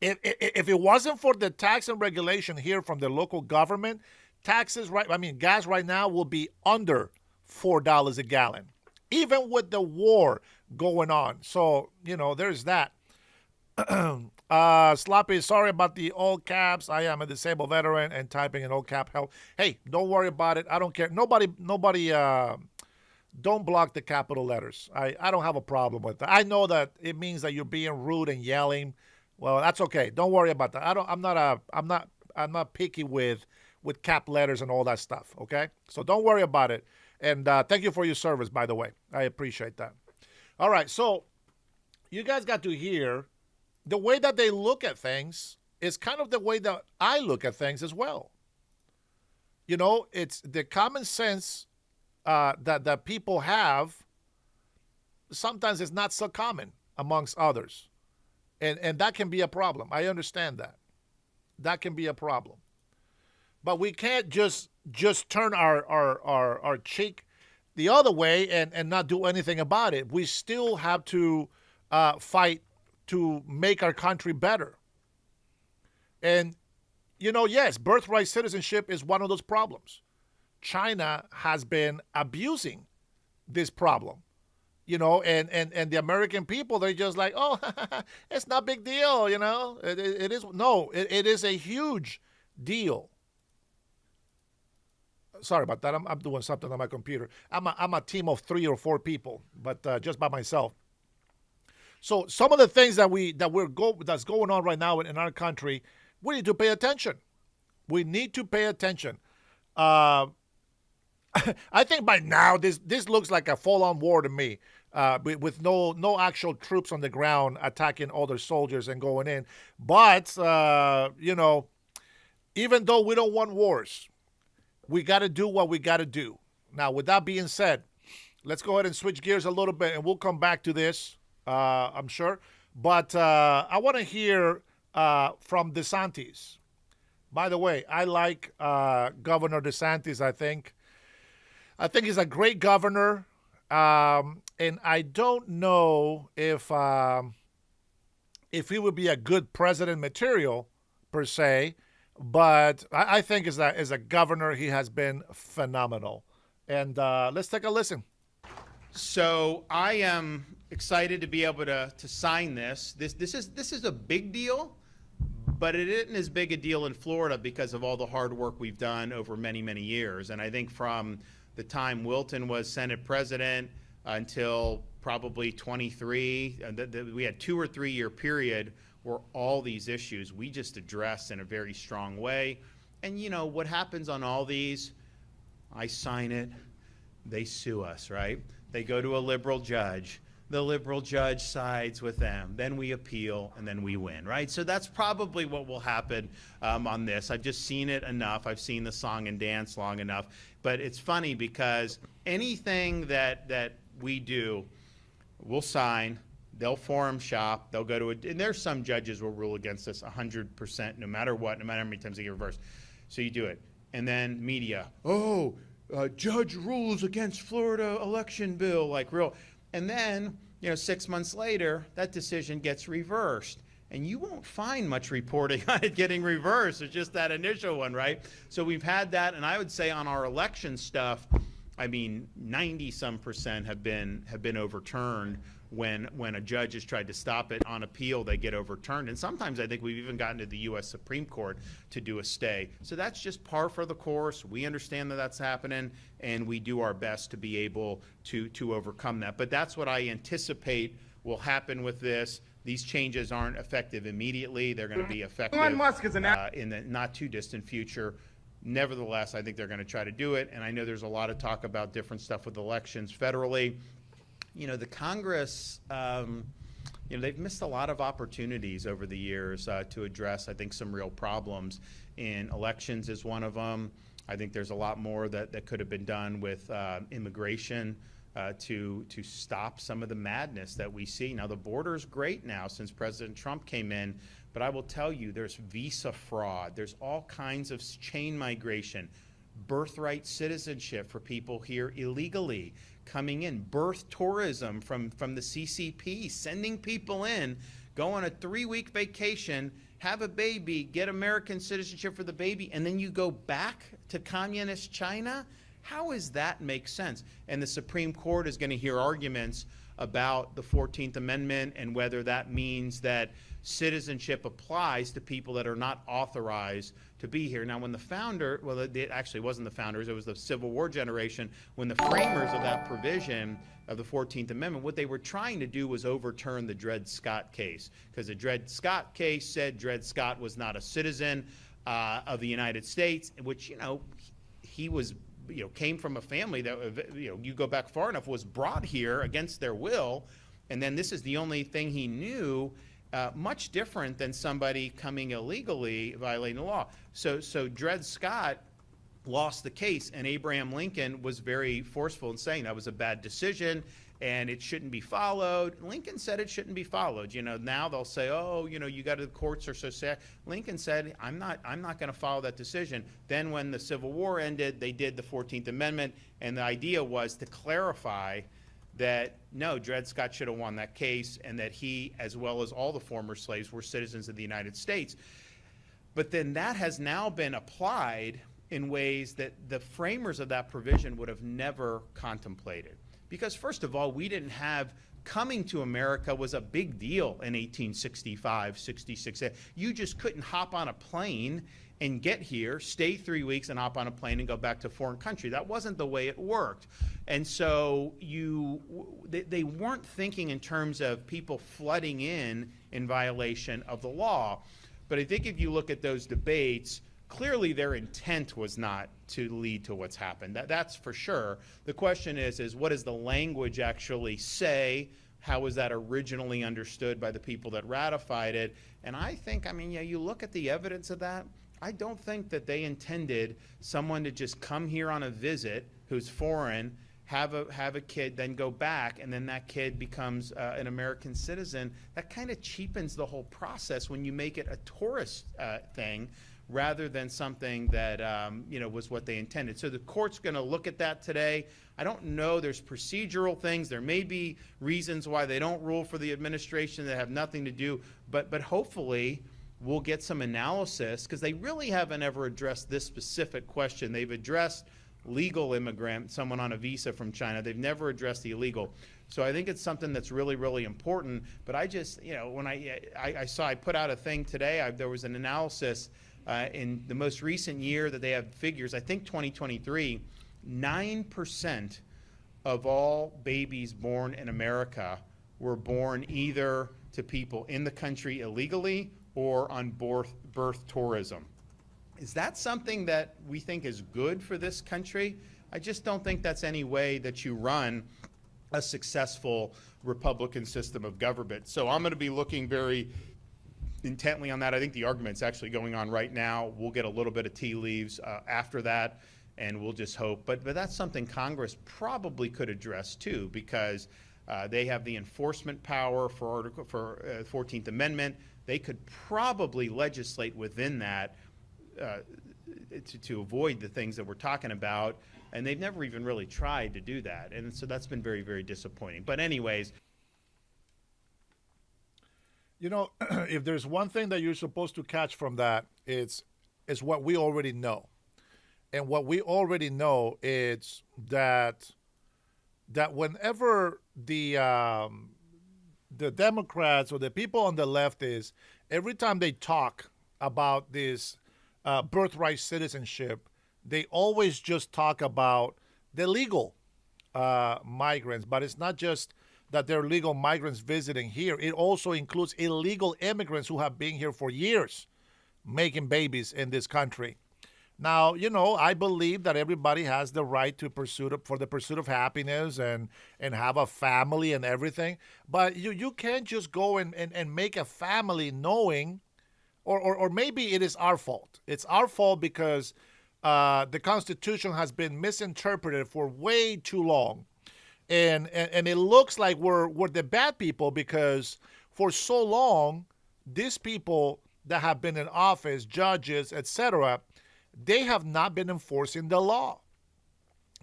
If it wasn't for the tax and regulation here from the local government, gas right now will be under $4 a gallon, even with the war going on. So, there's that. Sloppy, sorry about the all caps. I am a disabled veteran and typing in all cap help. Hey, don't worry about it. I don't care. Nobody don't block the capital letters. I don't have a problem with that. I know that it means that you're being rude and yelling. Well, that's okay. Don't worry about that. I'm not picky with cap letters and all that stuff. Okay, so don't worry about it. And thank you for your service, by the way. I appreciate that. All right, so you guys got to hear the way that they look at things is kind of the way that I look at things as well. You know, it's the common sense that people have. Sometimes it's not so common amongst others. And that can be a problem. I understand that. That can be a problem. But we can't just turn our cheek the other way and not do anything about it. We still have to fight to make our country better. And, you know, yes, birthright citizenship is one of those problems. China has been abusing this problem. You know, and the American people, they're just like, oh, it's not a big deal, you know. It is. No, it is a huge deal. Sorry about that. I'm doing something on my computer. I'm a team of 3 or 4 people, but just by myself. So some of the things that's going on right now in our country, we need to pay attention. We need to pay attention. I think by now this looks like a full-on war to me, with no actual troops on the ground attacking other soldiers and going in. But you know, even though we don't want wars, we got to do what we got to do. Now, with that being said, let's go ahead and switch gears a little bit, and we'll come back to this, I'm sure. But I want to hear from DeSantis. By the way, I like Governor DeSantis. I think he's a great governor, and I don't know if he would be a good president material per se, but I think as a governor he has been phenomenal. And let's take a listen. So I am excited to be able to sign this. This is a big deal, but it isn't as big a deal in Florida because of all the hard work we've done over many, many years. And I think from the time Wilton was Senate president until probably 23, we had 2 or 3 year period where all these issues we just addressed in a very strong way. And you know what happens on all these? I sign it, they sue us, right? They go to a liberal judge. The liberal judge sides with them. Then we appeal, and then we win, right? So that's probably what will happen on this. I've just seen it enough. I've seen the song and dance long enough. But it's funny because anything that we do, we'll sign, they'll forum shop, they'll go to and there's some judges will rule against us 100%, no matter what, no matter how many times they get reversed. So you do it. And then media, judge rules against Florida election bill, like real. And then, 6 months later, that decision gets reversed. And you won't find much reporting on it getting reversed. It's just that initial one, right? So we've had that. And I would say on our election stuff, 90% have been overturned. When a judge has tried to stop it on appeal, they get overturned. And sometimes I think we've even gotten to the U.S. Supreme Court to do a stay. So that's just par for the course. We understand that that's happening, and we do our best to be able to overcome that. But that's what I anticipate will happen with this. These changes aren't effective immediately. They're going to be effective in the not too distant future. Nevertheless, I think they're going to try to do it. And I know there's a lot of talk about different stuff with elections federally. The Congress, they've missed a lot of opportunities over the years to address, I think, some real problems. In elections is one of them. I think there's a lot more that could have been done with immigration to stop some of the madness that we see. Now, the border's great now since President Trump came in, but I will tell you there's visa fraud. There's all kinds of chain migration, birthright citizenship for people here illegally coming in, birth tourism from the CCP, sending people in, go on a 3-week vacation, have a baby, get American citizenship for the baby, and then you go back to communist China? How does that make sense? And the Supreme Court is going to hear arguments about the 14th Amendment and whether that means that citizenship applies to people that are not authorized to be here. Now, when the founder, well, it actually wasn't the founders, it was the Civil War generation, when the framers of that provision of the 14th Amendment, what they were trying to do was overturn the Dred Scott case, because the Dred Scott case said Dred Scott was not a citizen of the United States, which, you know, he was, you know, came from a family that, you know, you go back far enough, was brought here against their will, and then this is the only thing he knew. Much different than somebody coming illegally violating the law. So Dred Scott lost the case, and Abraham Lincoln was very forceful in saying that was a bad decision and it shouldn't be followed. Lincoln said it shouldn't be followed. You know, now they'll say, oh, you know, you got to, the courts are so sad. Lincoln said, I'm not going to follow that decision. Then when the Civil War ended, they did the 14th Amendment, and the idea was to clarify that no, Dred Scott should have won that case, and that he, as well as all the former slaves, were citizens of the United States. But then that has now been applied in ways that the framers of that provision would have never contemplated. Because first of all, we didn't have, coming to America was a big deal in 1865, 66. You just couldn't hop on a plane and get here, stay 3 weeks and hop on a plane and go back to a foreign country. That wasn't the way it worked. And so they weren't thinking in terms of people flooding in violation of the law. But I think if you look at those debates, clearly their intent was not to lead to what's happened. That's for sure. The question is what does the language actually say? How was that originally understood by the people that ratified it? And I think, I mean, yeah, you look at the evidence of that, I don't think that they intended someone to just come here on a visit who's foreign, have a kid, then go back, and then that kid becomes an American citizen. That kind of cheapens the whole process when you make it a tourist thing rather than something that you know, was what they intended. So the court's going to look at that today. I don't know. There's procedural things. There may be reasons why they don't rule for the administration that have nothing to do, but hopefully we'll get some analysis, because they really haven't ever addressed this specific question. They've addressed legal immigrant, someone on a visa from China. They've never addressed the illegal. So I think it's something that's really, really important. But I just, you know, when I put out a thing today, there was an analysis in the most recent year that they have figures, I think 2023, 9% of all babies born in America were born either to people in the country illegally or on birth tourism. Is that something that we think is good for this country? I just don't think that's any way that you run a successful Republican system of government. So I'm going to be looking very intently on that. I think the argument's actually going on right now. We'll get a little bit of tea leaves after that, and we'll just hope. But that's something Congress probably could address too, because they have the enforcement power for 14th Amendment. They could probably legislate within that to avoid the things that we're talking about, and they've never even really tried to do that. And so that's been very, very disappointing. But anyways, you know, if there's one thing that you're supposed to catch from that, it's what we already know. And what we already know is that whenever the Democrats or the people on the left is, every time they talk about this birthright citizenship, they always just talk about the legal migrants. But it's not just that they're legal migrants visiting here. It also includes illegal immigrants who have been here for years, making babies in this country. Now, you know, I believe that everybody has the right to for the pursuit of happiness and have a family and everything. But you can't just go and make a family knowing, or maybe it is our fault. It's our fault because the Constitution has been misinterpreted for way too long. And it looks like we're the bad people, because for so long, these people that have been in office, judges, etc., they have not been enforcing the law.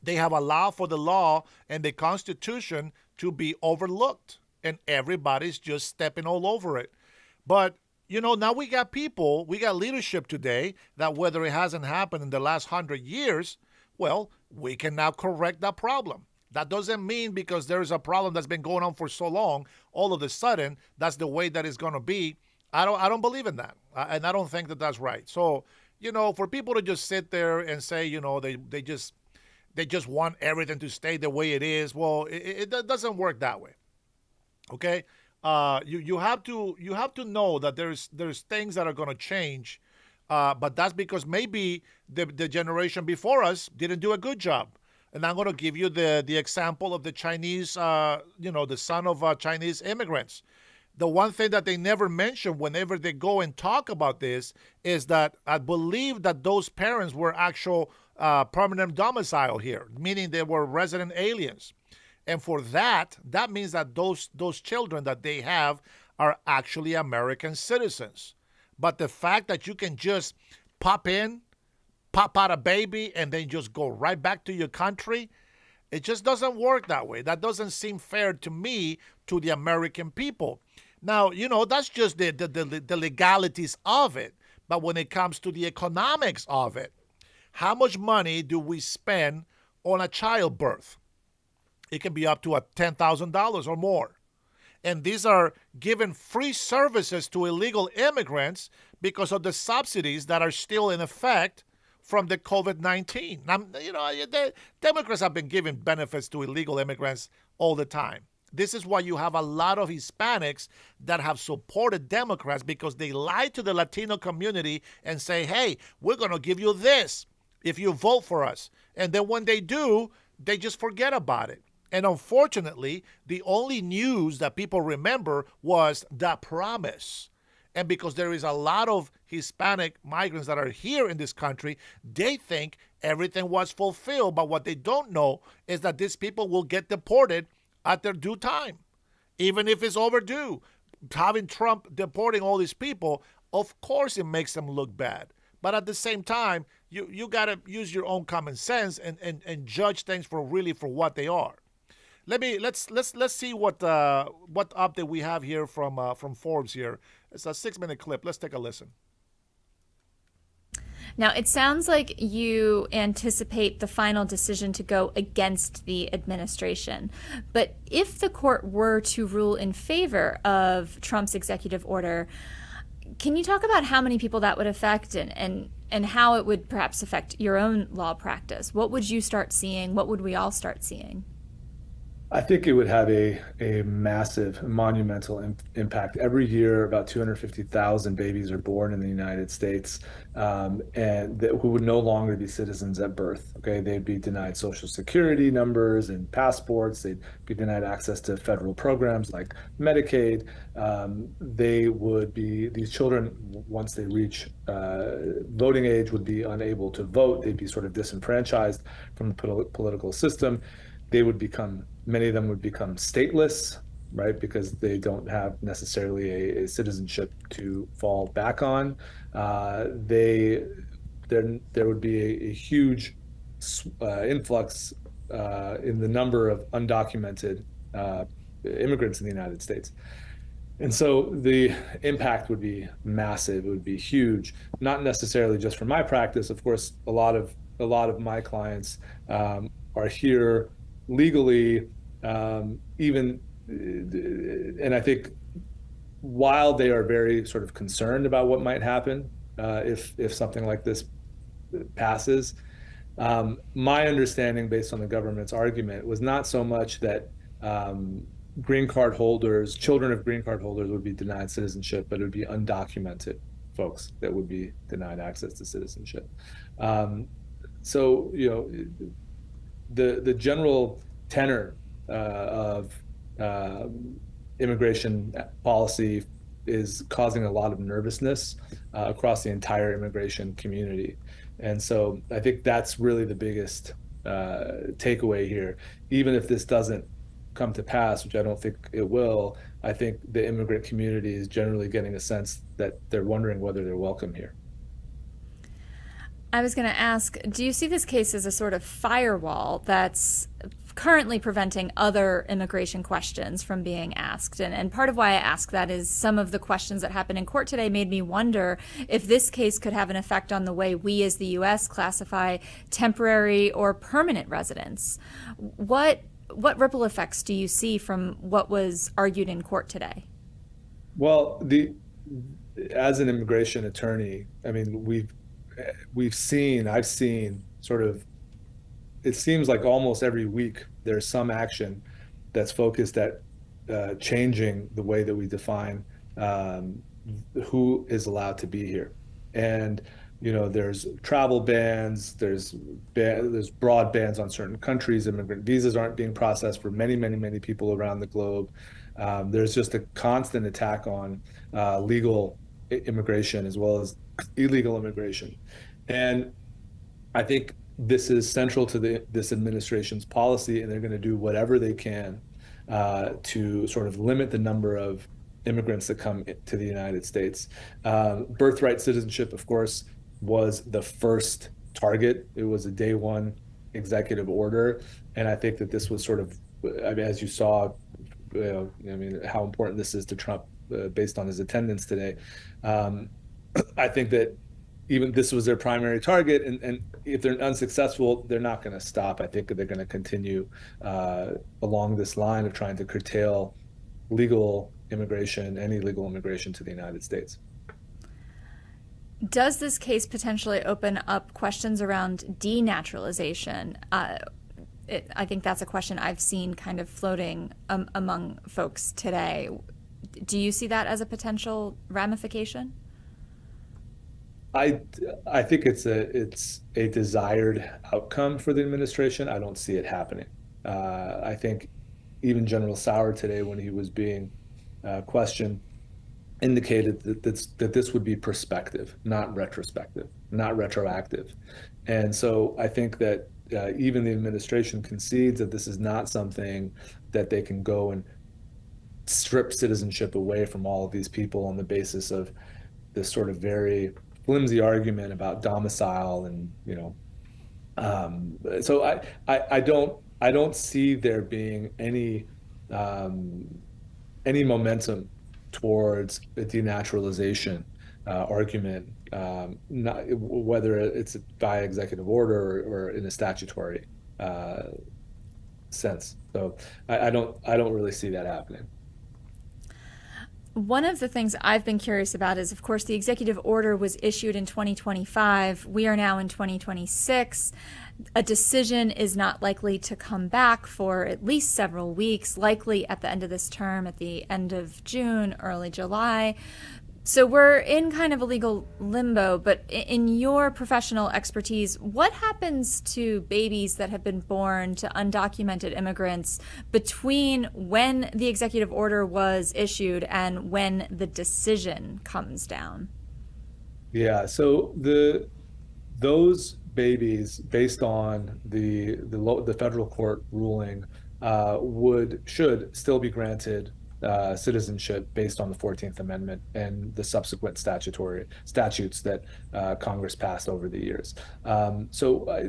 They have allowed for the law and the Constitution to be overlooked, and everybody's just stepping all over it. But, you know, now we got leadership today that, whether it hasn't happened in the last 100 years, well, we can now correct that problem. That doesn't mean because there's a problem that's been going on for so long, all of a sudden, that's the way that it's going to be. I don't believe in that. And I don't think that that's right. So, for people to just sit there and say, they just want everything to stay the way it is. Well, it doesn't work that way. Okay. You have to know that there's things that are going to change. But that's because maybe the generation before us didn't do a good job. And I'm going to give you the example of the Chinese, the son of Chinese immigrants. The one thing that they never mention whenever they go and talk about this is that I believe that those parents were actual permanent domicile here, meaning they were resident aliens. And for that means that those children that they have are actually American citizens. But the fact that you can just pop out a baby, and then just go right back to your country, it just doesn't work that way. That doesn't seem fair to me, to the American people. Now, that's just the legalities of it. But when it comes to the economics of it, how much money do we spend on a childbirth? It can be up to $10,000 or more. And these are given free services to illegal immigrants because of the subsidies that are still in effect from the COVID-19. The Democrats have been giving benefits to illegal immigrants all the time. This is why you have a lot of Hispanics that have supported Democrats, because they lie to the Latino community and say, hey, we're going to give you this if you vote for us. And then when they do, they just forget about it. And unfortunately, the only news that people remember was the promise. And because there is a lot of Hispanic migrants that are here in this country, they think everything was fulfilled. But what they don't know is that these people will get deported at their due time, even if it's overdue. Having Trump deporting all these people, of course it makes them look bad. But at the same time, you got to use your own common sense and judge things for what they are. Let's see what update we have here from Forbes here. It's a 6-minute clip. Let's take a listen. Now, it sounds like you anticipate the final decision to go against the administration. But if the court were to rule in favor of Trump's executive order, can you talk about how many people that would affect and how it would perhaps affect your own law practice? What would you start seeing? What would we all start seeing? I think it would have a massive, monumental impact. Every year, about 250,000 babies are born in the United States, who would no longer be citizens at birth. Okay, they'd be denied Social Security numbers and passports. They'd be denied access to federal programs like Medicaid. These children, once they reach voting age, would be unable to vote. They'd be sort of disenfranchised from the political system. Many of them would become stateless, right? Because they don't have necessarily a citizenship to fall back on. There would be a huge influx in the number of undocumented immigrants in the United States. And so the impact would be massive. It would be huge, not necessarily just for my practice. Of course, a lot of my clients are here legally, and I think while they are very sort of concerned about what might happen if something like this passes, my understanding based on the government's argument was not so much that green card holders, children of green card holders would be denied citizenship, but it would be undocumented folks that would be denied access to citizenship. So, the general tenor of immigration policy is causing a lot of nervousness across the entire immigration community. And so I think that's really the biggest takeaway here. Even if this doesn't come to pass, which I don't think it will, I think the immigrant community is generally getting a sense that they're wondering whether they're welcome here. I was going to ask, do you see this case as a sort of firewall that's currently preventing other immigration questions from being asked? And part of why I ask that is some of the questions that happened in court today made me wonder if this case could have an effect on the way we as the U.S. classify temporary or permanent residents. What what ripple effects do you see from what was argued in court today? Well, as an immigration attorney, I mean, I've seen sort of, it seems like almost every week there's some action that's focused at changing the way that we define who is allowed to be here. And there's travel bans, there's broad bans on certain countries. Immigrant visas aren't being processed for many, many, many people around the globe. There's just a constant attack on legal immigration as well as illegal immigration. And I think this is central to this administration's policy, and they're going to do whatever they can to sort of limit the number of immigrants that come to the United States. Birthright citizenship, of course, was the first target. It was a day one executive order. And I think that this was sort of, I mean, as you saw, how important this is to Trump based on his attendance today. I think that even this was their primary target, and if they're unsuccessful, they're not going to stop. I think that they're going to continue along this line of trying to curtail legal immigration, any legal immigration to the United States. Does this case potentially open up questions around denaturalization? I think that's a question I've seen kind of floating among folks today. Do you see that as a potential ramification? I think it's a desired outcome for the administration. I don't see it happening. I think even General Sauer today, when he was being questioned, indicated that this would be prospective, not retrospective, not retroactive. And so I think that even the administration concedes that this is not something that they can go and strip citizenship away from all of these people on the basis of this sort of very flimsy argument about domicile. And so I don't see there being any momentum towards a denaturalization argument, whether it's by executive order or in a statutory sense. So I don't really see that happening. One of the things I've been curious about is, of course, the executive order was issued in 2025. We are now in 2026. A decision is not likely to come back for at least several weeks, likely at the end of this term, at the end of June, early July. So we're in kind of a legal limbo, but in your professional expertise, what happens to babies that have been born to undocumented immigrants between when the executive order was issued and when the decision comes down? Yeah, so those babies, based on the federal court ruling, should still be granted citizenship based on the 14th Amendment and the subsequent statutes that Congress passed over the years. So I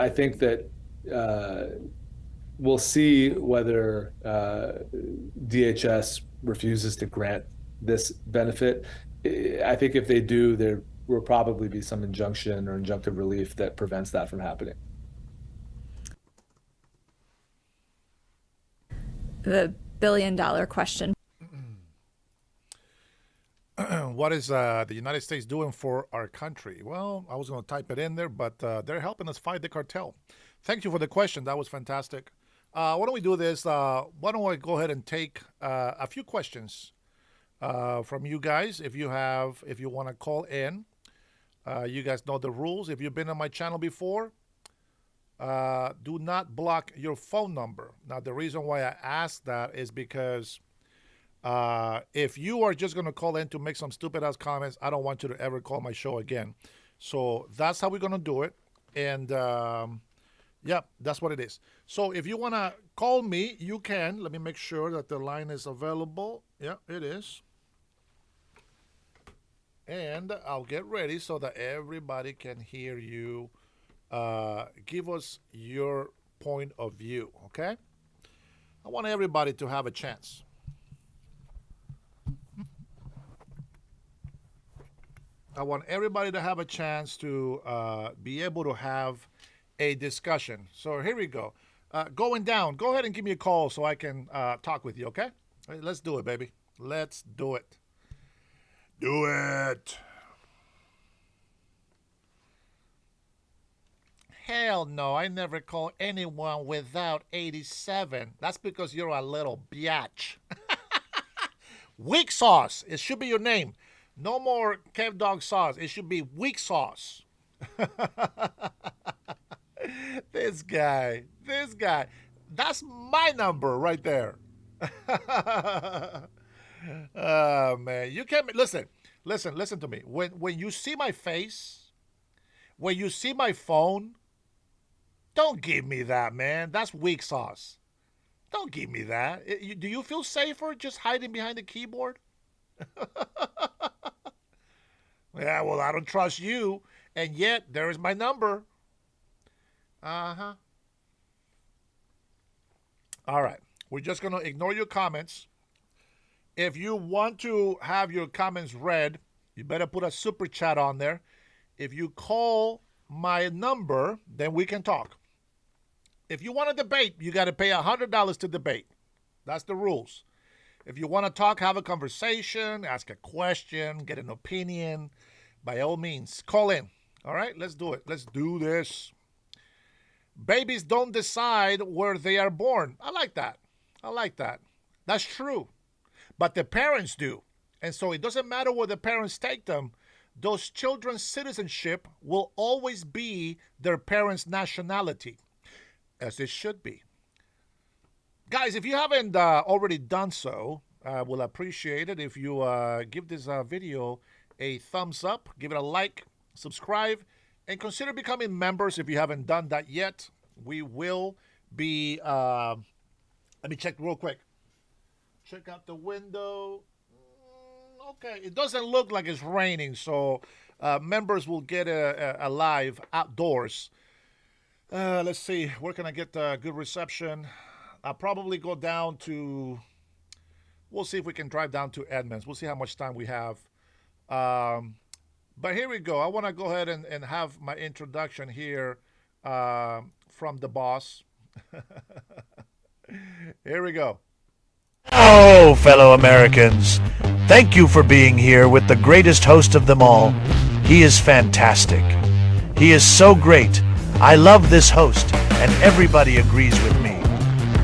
think that we'll see whether DHS refuses to grant this benefit. I think if they do, there will probably be some injunction or injunctive relief that prevents that from happening. The billion-dollar question. What is the United States doing for our country? Well, I was going to type it in there, but they're helping us fight the cartel. Thank you for the question. That was fantastic. Why don't we do this? Why don't I go ahead and take a few questions from you guys. If you want to call in, you guys know the rules. If you've been on my channel before, do not block your phone number. Now, the reason why I ask that is because if you are just going to call in to make some stupid-ass comments, I don't want you to ever call my show again. So that's how we're going to do it. And, yeah, that's what it is. So if you want to call me, you can. Let me make sure that the line is available. Yeah, it is. And I'll get ready so that everybody can hear you. Give us your point of view, okay? I want everybody to have a chance. I want everybody to have a chance to be able to have a discussion. So here we go. going down. Go ahead and give me a call so I can talk with you, okay? All right, let's do it, baby. Let's do it. Do it. Hell no, I never call anyone without 87. That's because you're a little biatch. Weak sauce. It should be your name. No more Kev Dog sauce. It should be weak sauce. This guy. That's my number right there. Oh, man. You can't listen to me. When you see my face, when you see my phone, don't give me that, man. That's weak sauce. Don't give me that. Do you feel safer just hiding behind the keyboard? Yeah, well, I don't trust you, and yet there is my number. Uh-huh. All right. We're just going to ignore your comments. If you want to have your comments read, you better put a super chat on there. If you call my number, then we can talk. If you want to debate, you got to pay $100 to debate. That's the rules. If you want to talk, have a conversation, ask a question, get an opinion, by all means, call in. All right, let's do it. Let's do this. Babies don't decide where they are born. I like that. That's true. But the parents do. And so it doesn't matter where the parents take them. Those children's citizenship will always be their parents' nationality. As it should be. Guys, if you haven't already done so, I will appreciate it if you give this video a thumbs up, give it a like, subscribe, and consider becoming members if you haven't done that yet. We will be, let me check real quick. Check out the window. Okay, it doesn't look like it's raining, so members will get a live outdoors. Let's see, where can I get good reception? I'll probably go down to, we'll see if we can drive down to Edmonds. We'll see how much time we have. But here we go. I want to go ahead and have my introduction here from the boss. Here we go. Oh, fellow Americans, thank you for being here with the greatest host of them all. He is fantastic. He is so great. I love this host, and everybody agrees with me.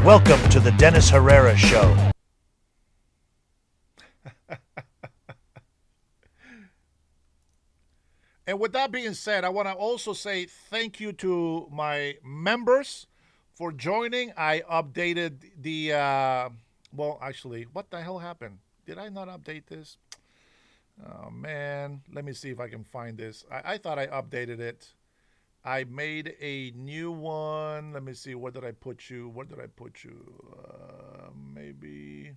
Welcome to the Dennis Herrera Show. And with that being said, I want to also say thank you to my members for joining. I updated the, well, actually, what the hell happened? Did I not update this? Oh, man. Let me see if I can find this. I thought I updated it. I made a new one. Let me see. Where did I put you? Maybe.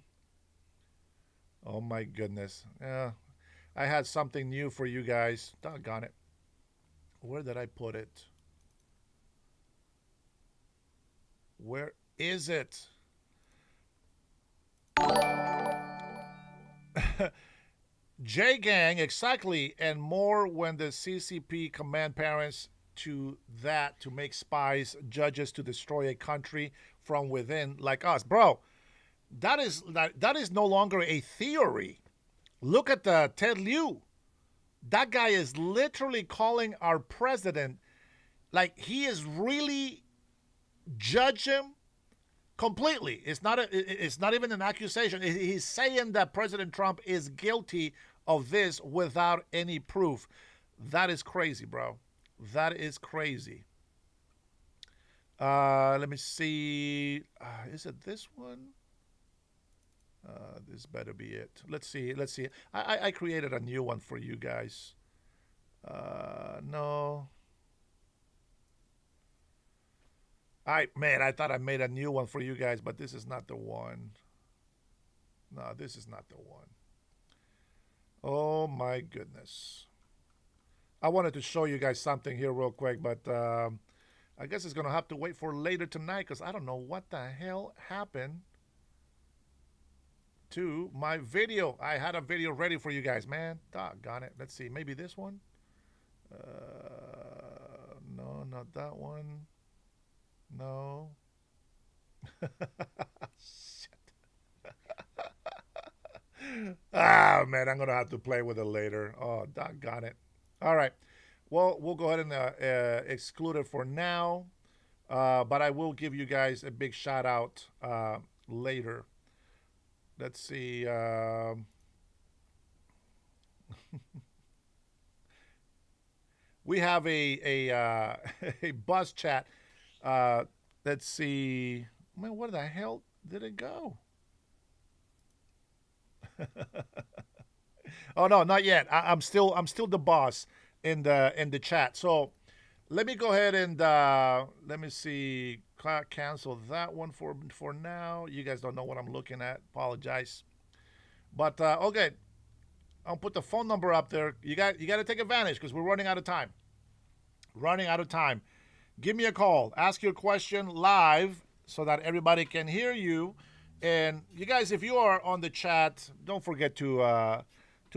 Oh, my goodness. Yeah. I had something new for you guys. Doggone it. Where did I put it? Where is it? J-Gang, exactly, and more when the CCP command parents to that to make spies, judges to destroy a country from within like us. Bro, that is no longer a theory. Look at the Ted Lieu. That guy is literally calling our president, like he is really judge him completely. It's not even an accusation. He's saying that President Trump is guilty of this without any proof. That is crazy, bro. That is crazy. Let me see. Is it this one? This better be it. Let's see. I created a new one for you guys. No. Man, I thought I made a new one for you guys, but this is not the one. No, this is not the one. Oh, my goodness. I wanted to show you guys something here real quick, but I guess it's going to have to wait for later tonight because I don't know what the hell happened to my video. I had a video ready for you guys, man. Doggone it. Let's see. Maybe this one? No, not that one. No. Ah, man, I'm going to have to play with it later. Oh, doggone it. All right. Well, we'll go ahead and exclude it for now. But I will give you guys a big shout out later. Let's see. We have a a bus chat. Let's see. Man, where the hell did it go? Oh no, not yet. I'm still the boss in the chat. So let me go ahead and let me see. Cancel that one for now. You guys don't know what I'm looking at. Apologize. But okay, I'll put the phone number up there. You got to take advantage because we're running out of time. Running out of time. Give me a call. Ask your question live so that everybody can hear you. And you guys, if you are on the chat, don't forget to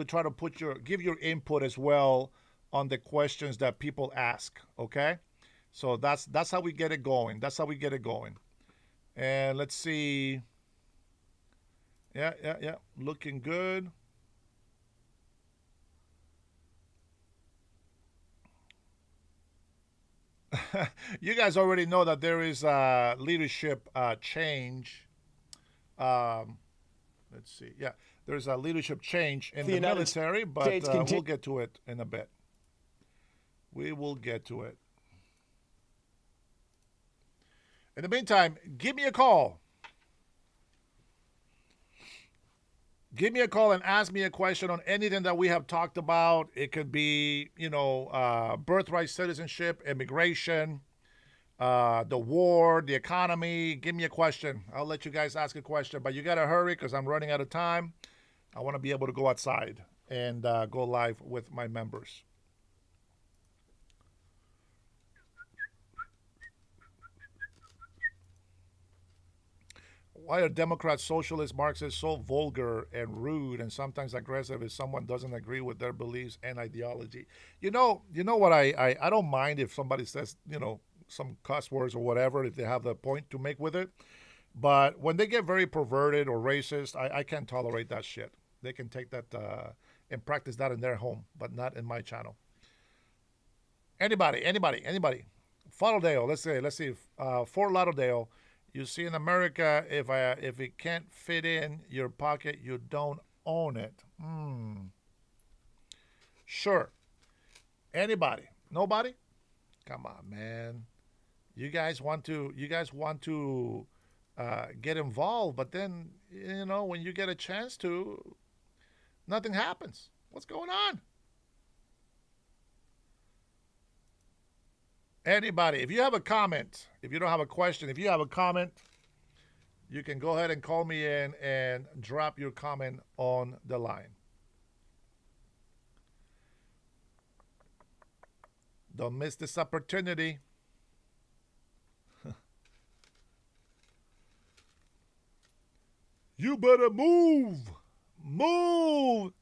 try to give your input as well on the questions that people ask. Okay, so that's how we get it going. That's how we get it going. And let's see. Yeah. Looking good. You guys already know that there is leadership change. Let's see. Yeah, there's a leadership change in the military, but we'll get to it in a bit. We will get to it. In the meantime, give me a call. Give me a call and ask me a question on anything that we have talked about. It could be, birthright citizenship, immigration, the war, the economy. Give me a question. I'll let you guys ask a question, but you got to hurry because I'm running out of time. I want to be able to go outside and go live with my members. Why are Democrats, socialists, Marxists so vulgar and rude and sometimes aggressive if someone doesn't agree with their beliefs and ideology? You know what? I don't mind if somebody says, some cuss words or whatever, if they have the point to make with it. But when they get very perverted or racist, I can't tolerate that shit. They can take that and practice that in their home, but not in my channel. Anybody. Lauderdale, let's see. Fort Lauderdale. You see, in America, if it can't fit in your pocket, you don't own it. Sure. Anybody? Nobody? Come on, man. You guys want to get involved, but then when you get a chance to, nothing happens. What's going on? Anybody, if you have a comment, if you don't have a question, if you have a comment, you can go ahead and call me in and drop your comment on the line. Don't miss this opportunity. You better move. Move.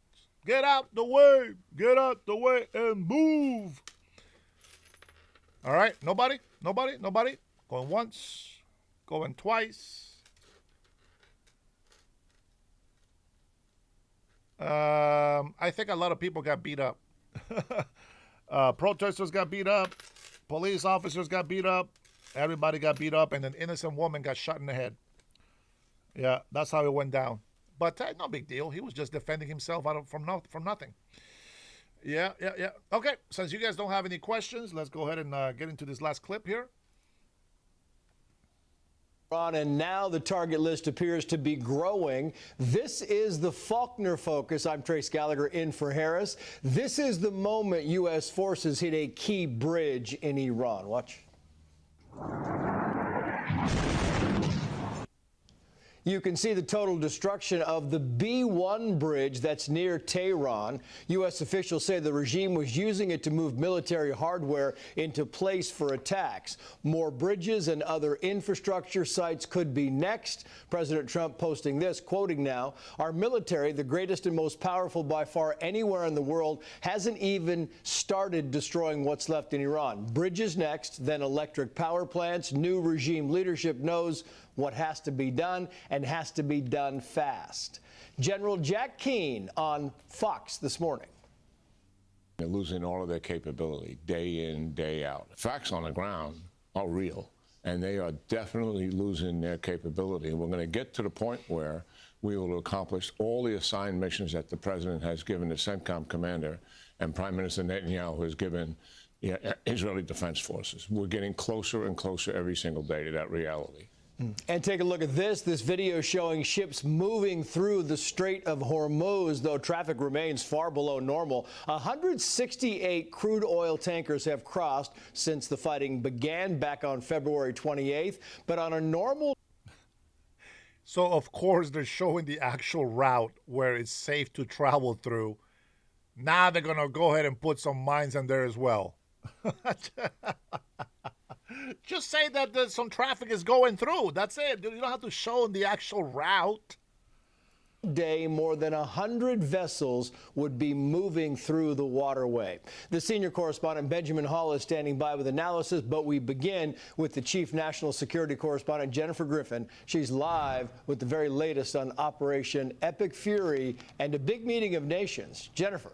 Get out the way. Get out the way and move. All right. Nobody. Going once. Going twice. I think a lot of people got beat up. Protesters got beat up. Police officers got beat up. Everybody got beat up, and an innocent woman got shot in the head. Yeah, that's how it went down. But no big deal. He was just defending himself from nothing. Yeah. Okay, since you guys don't have any questions, let's go ahead and get into this last clip here. And now the target list appears to be growing. This is the Faulkner Focus. I'm Trace Gallagher in for Harris. This is the moment U.S. forces hit a key bridge in Iran. Watch. You can see the total destruction of the B-1 bridge that's near Tehran. U.S. officials say the regime was using it to move military hardware into place for attacks. More bridges and other infrastructure sites could be next. President Trump posting this, quoting now, "Our military, the greatest and most powerful by far anywhere in the world, hasn't even started destroying what's left in Iran. Bridges next, then electric power plants. New regime leadership knows what has to be done and has to be done fast. General Jack Keane on Fox this morning. They're losing all of their capability day in, day out. Facts on the ground are real, and they are definitely losing their capability. We're going to get to the point where we will accomplish all the assigned missions that the president has given the CENTCOM commander and Prime Minister Netanyahu has given Israeli Defense Forces. We're getting closer and closer every single day to that reality. And take a look at this video showing ships moving through the Strait of Hormuz, though traffic remains far below normal. 168 crude oil tankers have crossed since the fighting began back on February 28th. But on a normal... So, of course, they're showing the actual route where it's safe to travel through. Now they're going to go ahead and put some mines in there as well. Just say that some traffic is going through. That's it. You don't have to show them the actual route. Day, more than 100 vessels would be moving through the waterway. The senior correspondent Benjamin Hall is standing by with analysis, but we begin with the chief national security correspondent Jennifer Griffin. She's live with the very latest on Operation Epic Fury and a big meeting of nations. Jennifer.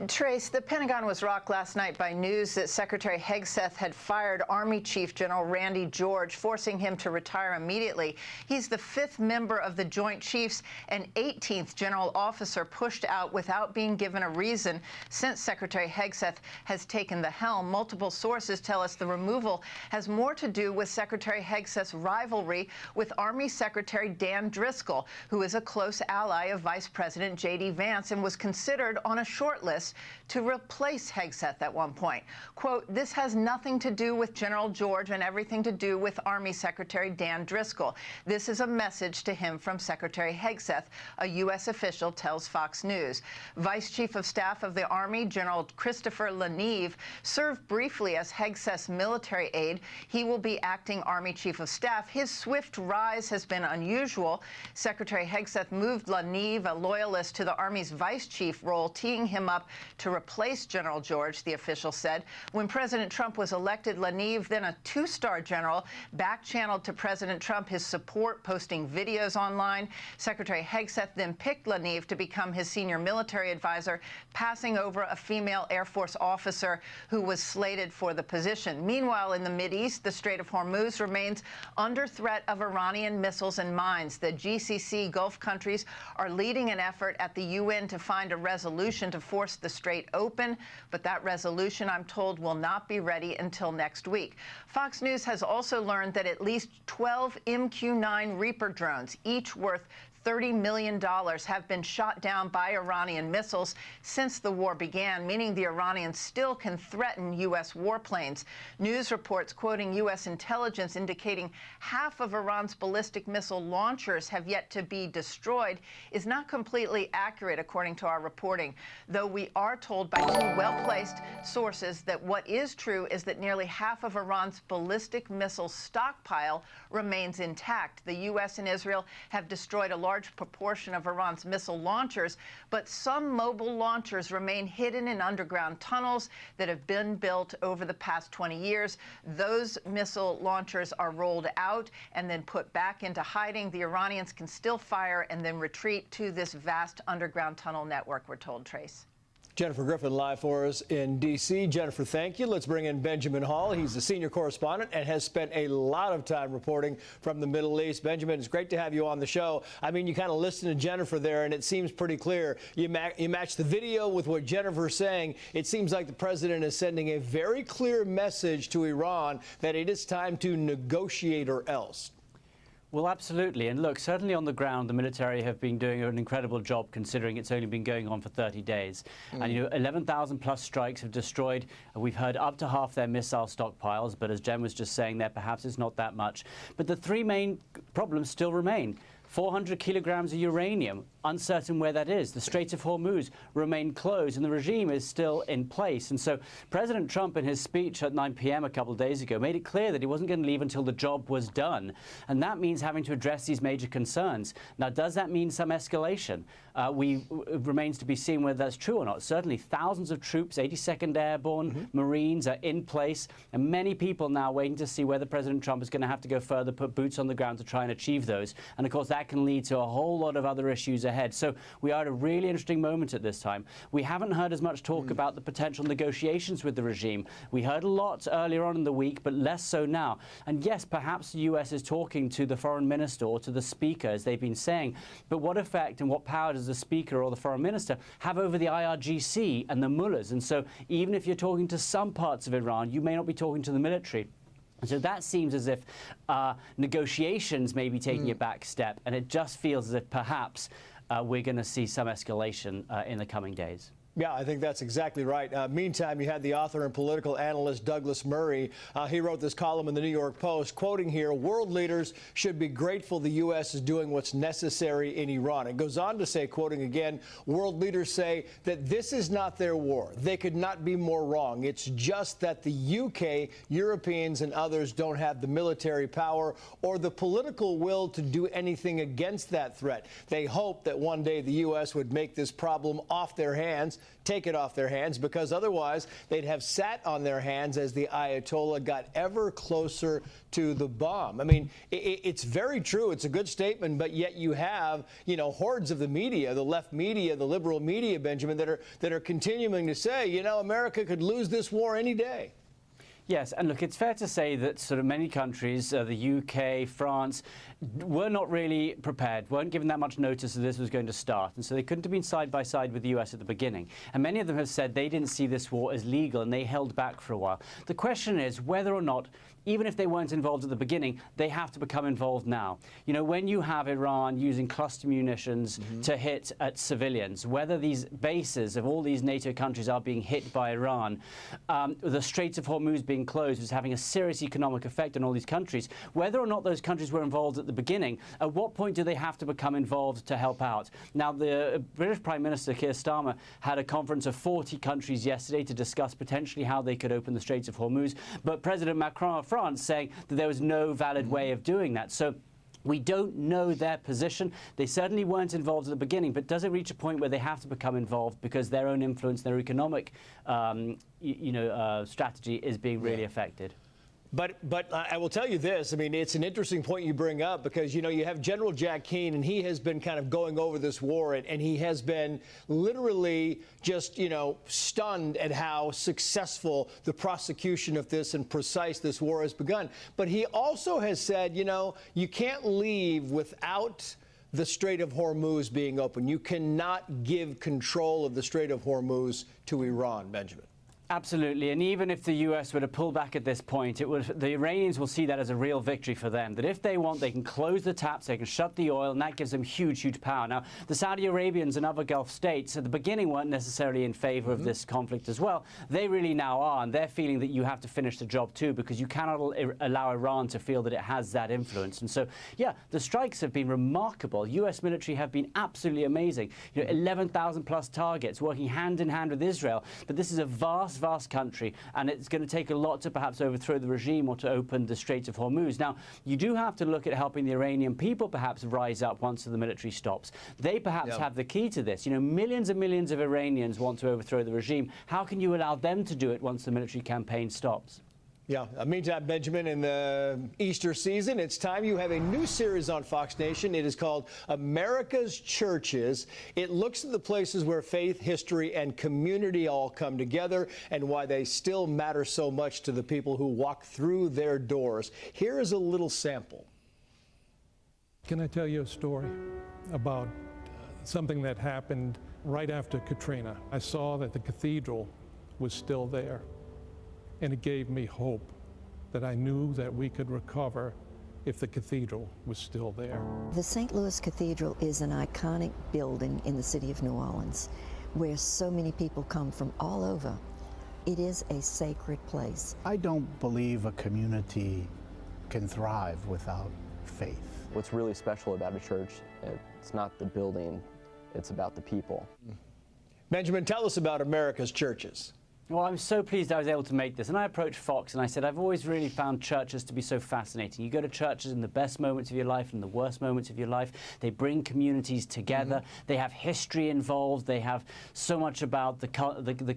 Trace, the Pentagon was rocked last night by news that Secretary Hegseth had fired Army Chief General Randy George, forcing him to retire immediately. He's the 5th member of the Joint Chiefs and 18th general officer pushed out without being given a reason since Secretary Hegseth has taken the helm. Multiple sources tell us the removal has more to do with Secretary Hegseth's rivalry with Army Secretary Dan Driscoll, who is a close ally of Vice President J.D. Vance and was considered on a short list to replace Hegseth at one point. Quote, this has nothing to do with General George and everything to do with Army Secretary Dan Driscoll. This is a message to him from Secretary Hegseth, a U.S. official tells Fox News. Vice Chief of Staff of the Army, General Christopher Leneve, served briefly as Hegseth's military aide. He will be acting Army Chief of Staff. His swift rise has been unusual. Secretary Hegseth moved Leneve, a loyalist, to the Army's vice chief role, teeing him up to replace General George, the official said. When President Trump was elected, Leneve, then a 2-star general, back-channeled to President Trump his support, posting videos online. Secretary Hegseth then picked Leneve to become his senior military advisor, passing over a female Air Force officer who was slated for the position. Meanwhile, in the Mideast, the Strait of Hormuz remains under threat of Iranian missiles and mines. The GCC Gulf countries are leading an effort at the UN to find a resolution to force the strait open, but that resolution, I'm told, will not be ready until next week. Fox News has also learned that at least 12 MQ-9 Reaper drones, each worth $30 million, have been shot down by Iranian missiles since the war began, meaning the Iranians still can threaten U.S. warplanes. News reports quoting U.S. intelligence indicating half of Iran's ballistic missile launchers have yet to be destroyed is not completely accurate, according to our reporting, though we are told by 2 well-placed sources that what is true is that nearly half of Iran's ballistic missile stockpile remains intact. The U.S. and Israel have destroyed a large proportion of Iran's missile launchers, but some mobile launchers remain hidden in underground tunnels that have been built over the past 20 years. Those missile launchers are rolled out and then put back into hiding. The Iranians can still fire and then retreat to this vast underground tunnel network, we're told, Trace. Jennifer Griffin live for us in D.C. Jennifer, thank you. Let's bring in Benjamin Hall. He's the senior correspondent and has spent a lot of time reporting from the Middle East. Benjamin, it's great to have you on the show. I mean, you kind of listen to Jennifer there, and it seems pretty clear. You match the video with what Jennifer's saying. It seems like the president is sending a very clear message to Iran that it is time to negotiate or else. Well, absolutely. And look, certainly on the ground, the military have been doing an incredible job considering it's only been going on for 30 days. And, 11,000 plus strikes have destroyed, we've heard, up to half their missile stockpiles. But as Jen was just saying there, perhaps it's not that much. But the 3 main problems still remain. 400 kilograms of uranium, uncertain where that is. The Strait of Hormuz remain closed, and the regime is still in place. And so President Trump, in his speech at 9 p.m. a couple of days ago, made it clear that he wasn't going to leave until the job was done. And that means having to address these major concerns. Now, does that mean some escalation? It remains to be seen whether that's true or not. Certainly, thousands of troops, 82nd Airborne, Marines are in place, and many people now waiting to see whether President Trump is going to have to go further, put boots on the ground to try and achieve those. And of course, that can lead to a whole lot of other issues ahead. So we are at a really interesting moment at this time. We haven't heard as much talk about the potential negotiations with the regime. We heard a lot earlier on in the week, but less so now. And yes, perhaps the US is talking to the foreign minister or to the speaker, as they've been saying. But what effect and what power does the speaker or the foreign minister have over the IRGC and the mullahs? And so even if you're talking to some parts of Iran, you may not be talking to the military. So that seems as if negotiations may be taking a back step, and it just feels as if perhaps we're going to see some escalation in the coming days. Yeah, I think that's exactly right. Meantime, you had the author and political analyst Douglas Murray. He wrote this column in the New York Post, quoting here, "World leaders should be grateful the U.S. is doing what's necessary in Iran." It goes on to say, quoting again, "World leaders say that this is not their war. They could not be more wrong. It's just that the UK, Europeans, and others don't have the military power or the political will to do anything against that threat. They hope that one day the U.S. would make this problem off their hands, take it off their hands, because otherwise they'd have sat on their hands as the Ayatollah got ever closer to the bomb." I mean, it's very true. It's a good statement, but yet you have, hordes of the media, the left media, the liberal media, Benjamin, that are continuing to say, America could lose this war any day. Yes, and look, it's fair to say that sort of many countries, the UK, France, were not really prepared, weren't given that much notice that this was going to start. And so they couldn't have been side by side with the US at the beginning. And many of them have said they didn't see this war as legal, and they held back for a while. The question is whether or not, even if they weren't involved at the beginning, they have to become involved now. When you have Iran using cluster munitions to hit at civilians, whether these bases of all these NATO countries are being hit by Iran, the Straits of Hormuz being closed is having a serious economic effect on all these countries. Whether or not those countries were involved at the beginning, at what point do they have to become involved to help out? Now, the British Prime Minister, Keir Starmer, had a conference of 40 countries yesterday to discuss potentially how they could open the Straits of Hormuz, but President Macron of France saying that there was no valid way of doing that. So we don't know their position. They certainly weren't involved at the beginning, but does it reach a point where they have to become involved because their own influence, their economic strategy is being really affected? But I will tell you this. I mean, it's an interesting point you bring up because, you have General Jack Keane, and he has been kind of going over this war, and he has been literally just, stunned at how successful the prosecution of this and precise this war has begun. But he also has said, you can't leave without the Strait of Hormuz being open. You cannot give control of the Strait of Hormuz to Iran, Benjamin. Absolutely, and even if the US were to pull back at this point, the Iranians will see that as a real victory for them. That if they want, they can close the taps, they can shut the oil, and that gives them huge, huge power. Now, the Saudi Arabians and other Gulf states at the beginning weren't necessarily in favor of this conflict as well. They really now are, and they're feeling that you have to finish the job too, because you cannot allow Iran to feel that it has that influence. And so, yeah, the strikes have been remarkable. US military have been absolutely amazing. 11,000 plus targets working hand in hand with Israel. But this is a vast country, and it's going to take a lot to perhaps overthrow the regime or to open the Straits of Hormuz. Now, you do have to look at helping the Iranian people perhaps rise up once the military stops. They perhaps have the key to this. Millions and millions of Iranians want to overthrow the regime. How can you allow them to do it once the military campaign stops? Yeah. Meantime, Benjamin, in the Easter season, it's time. You have a new series on Fox Nation. It is called America's Churches. It looks at the places where faith, history, and community all come together and why they still matter so much to the people who walk through their doors. Here is a little sample. Can I tell you a story about something that happened right after Katrina? I saw that the cathedral was still there. And it gave me hope that I knew that we could recover if the cathedral was still there. The St. Louis Cathedral is an iconic building in the city of New Orleans where so many people come from all over. It is a sacred place. I don't believe a community can thrive without faith. what's really special about a church. It's not the building, it's about the people. Benjamin, tell us about America's churches. Well, I'm so pleased I was able to make this. And I approached Fox and I said, I've always really found churches to be so fascinating. You go to churches in the best moments of your life and the worst moments of your life. They bring communities together. They have history involved. They have so much about the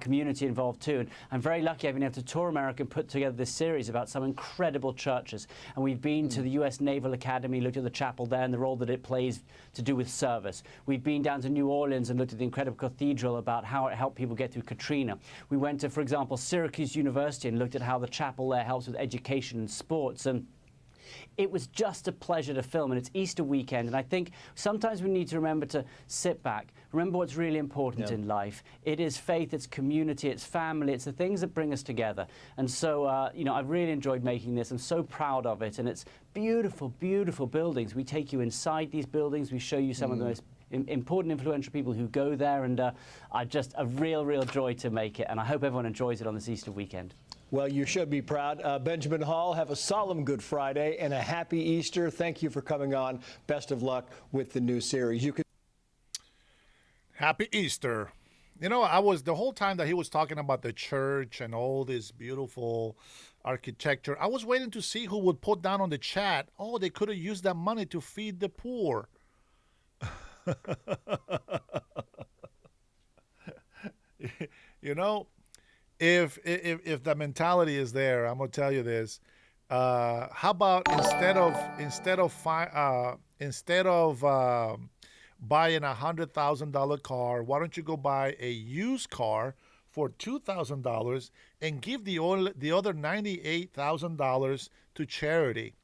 community involved too. And I'm very lucky I've been able to tour America and put together this series about some incredible churches. And we've been to the U.S. Naval Academy, looked at the chapel there and the role that it plays to do with service. We've been down to New Orleans and looked at the incredible cathedral about how it helped people get through Katrina. We went to, for example, Syracuse University and looked at how the chapel there helps with education and sports. And it was just a pleasure to film, and it's Easter weekend, and I think sometimes we need to remember to sit back, remember what's really important in life. It is faith, it's community, it's family, it's the things that bring us together. And so, you know, I've really enjoyed making this. I'm so proud of it, and it's beautiful, beautiful buildings. We take you inside these buildings, we show you some of the most important, influential people who go there, and just a real joy to make it, and I hope everyone enjoys it on this Easter weekend. Well, you should be proud. Benjamin Hall, have a solemn Good Friday and a happy Easter. Thank you for coming on. Best of luck with the new series. You can. Happy Easter. You know, I was the whole time that he was talking about the church and all this beautiful architecture, I was waiting to see who would put down on the chat, oh, they could have used that money to feed the poor. You know, if the mentality is there, I'm gonna tell you this. How about instead of buying $100,000 car, why don't you go buy a used car for $2,000 and give the other $98,000 to charity?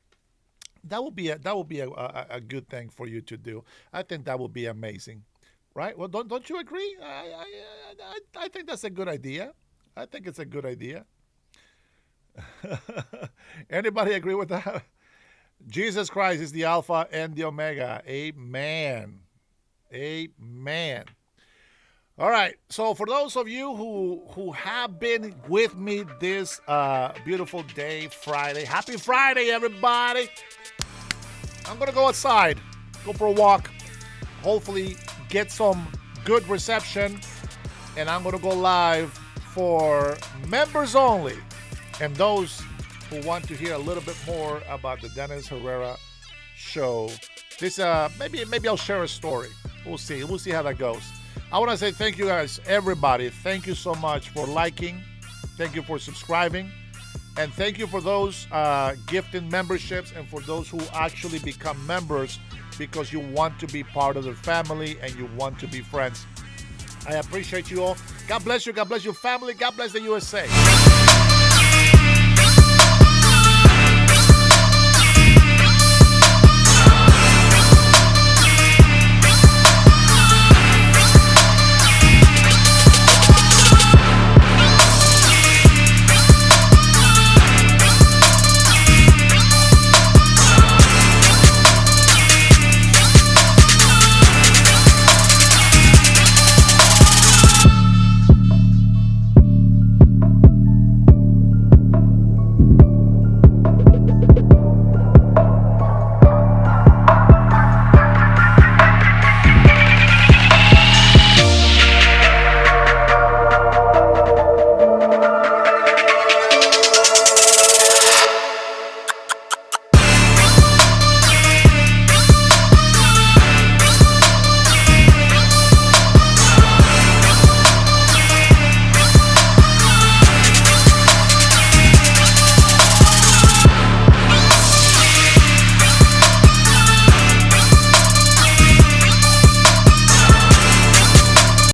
That would be a good thing for you to do. I think that would be amazing, right? Well, don't you agree? I think that's a good idea. I think it's a good idea. Anybody agree with that? Jesus Christ is the Alpha and the Omega. Amen. Amen. All right. So for those of you who have been with me this beautiful day, Friday, happy Friday, everybody. I'm going to go outside, go for a walk, hopefully get some good reception, and I'm going to go live for members only and those who want to hear a little bit more about the Dennis Herrera show. This maybe I'll share a story. We'll see how that goes. I want to say thank you guys, everybody. Thank you so much for liking. Thank you for subscribing. And thank you for those gifting memberships and for those who actually become members because you want to be part of the family and you want to be friends. I appreciate you all. God bless you, family. God bless the USA.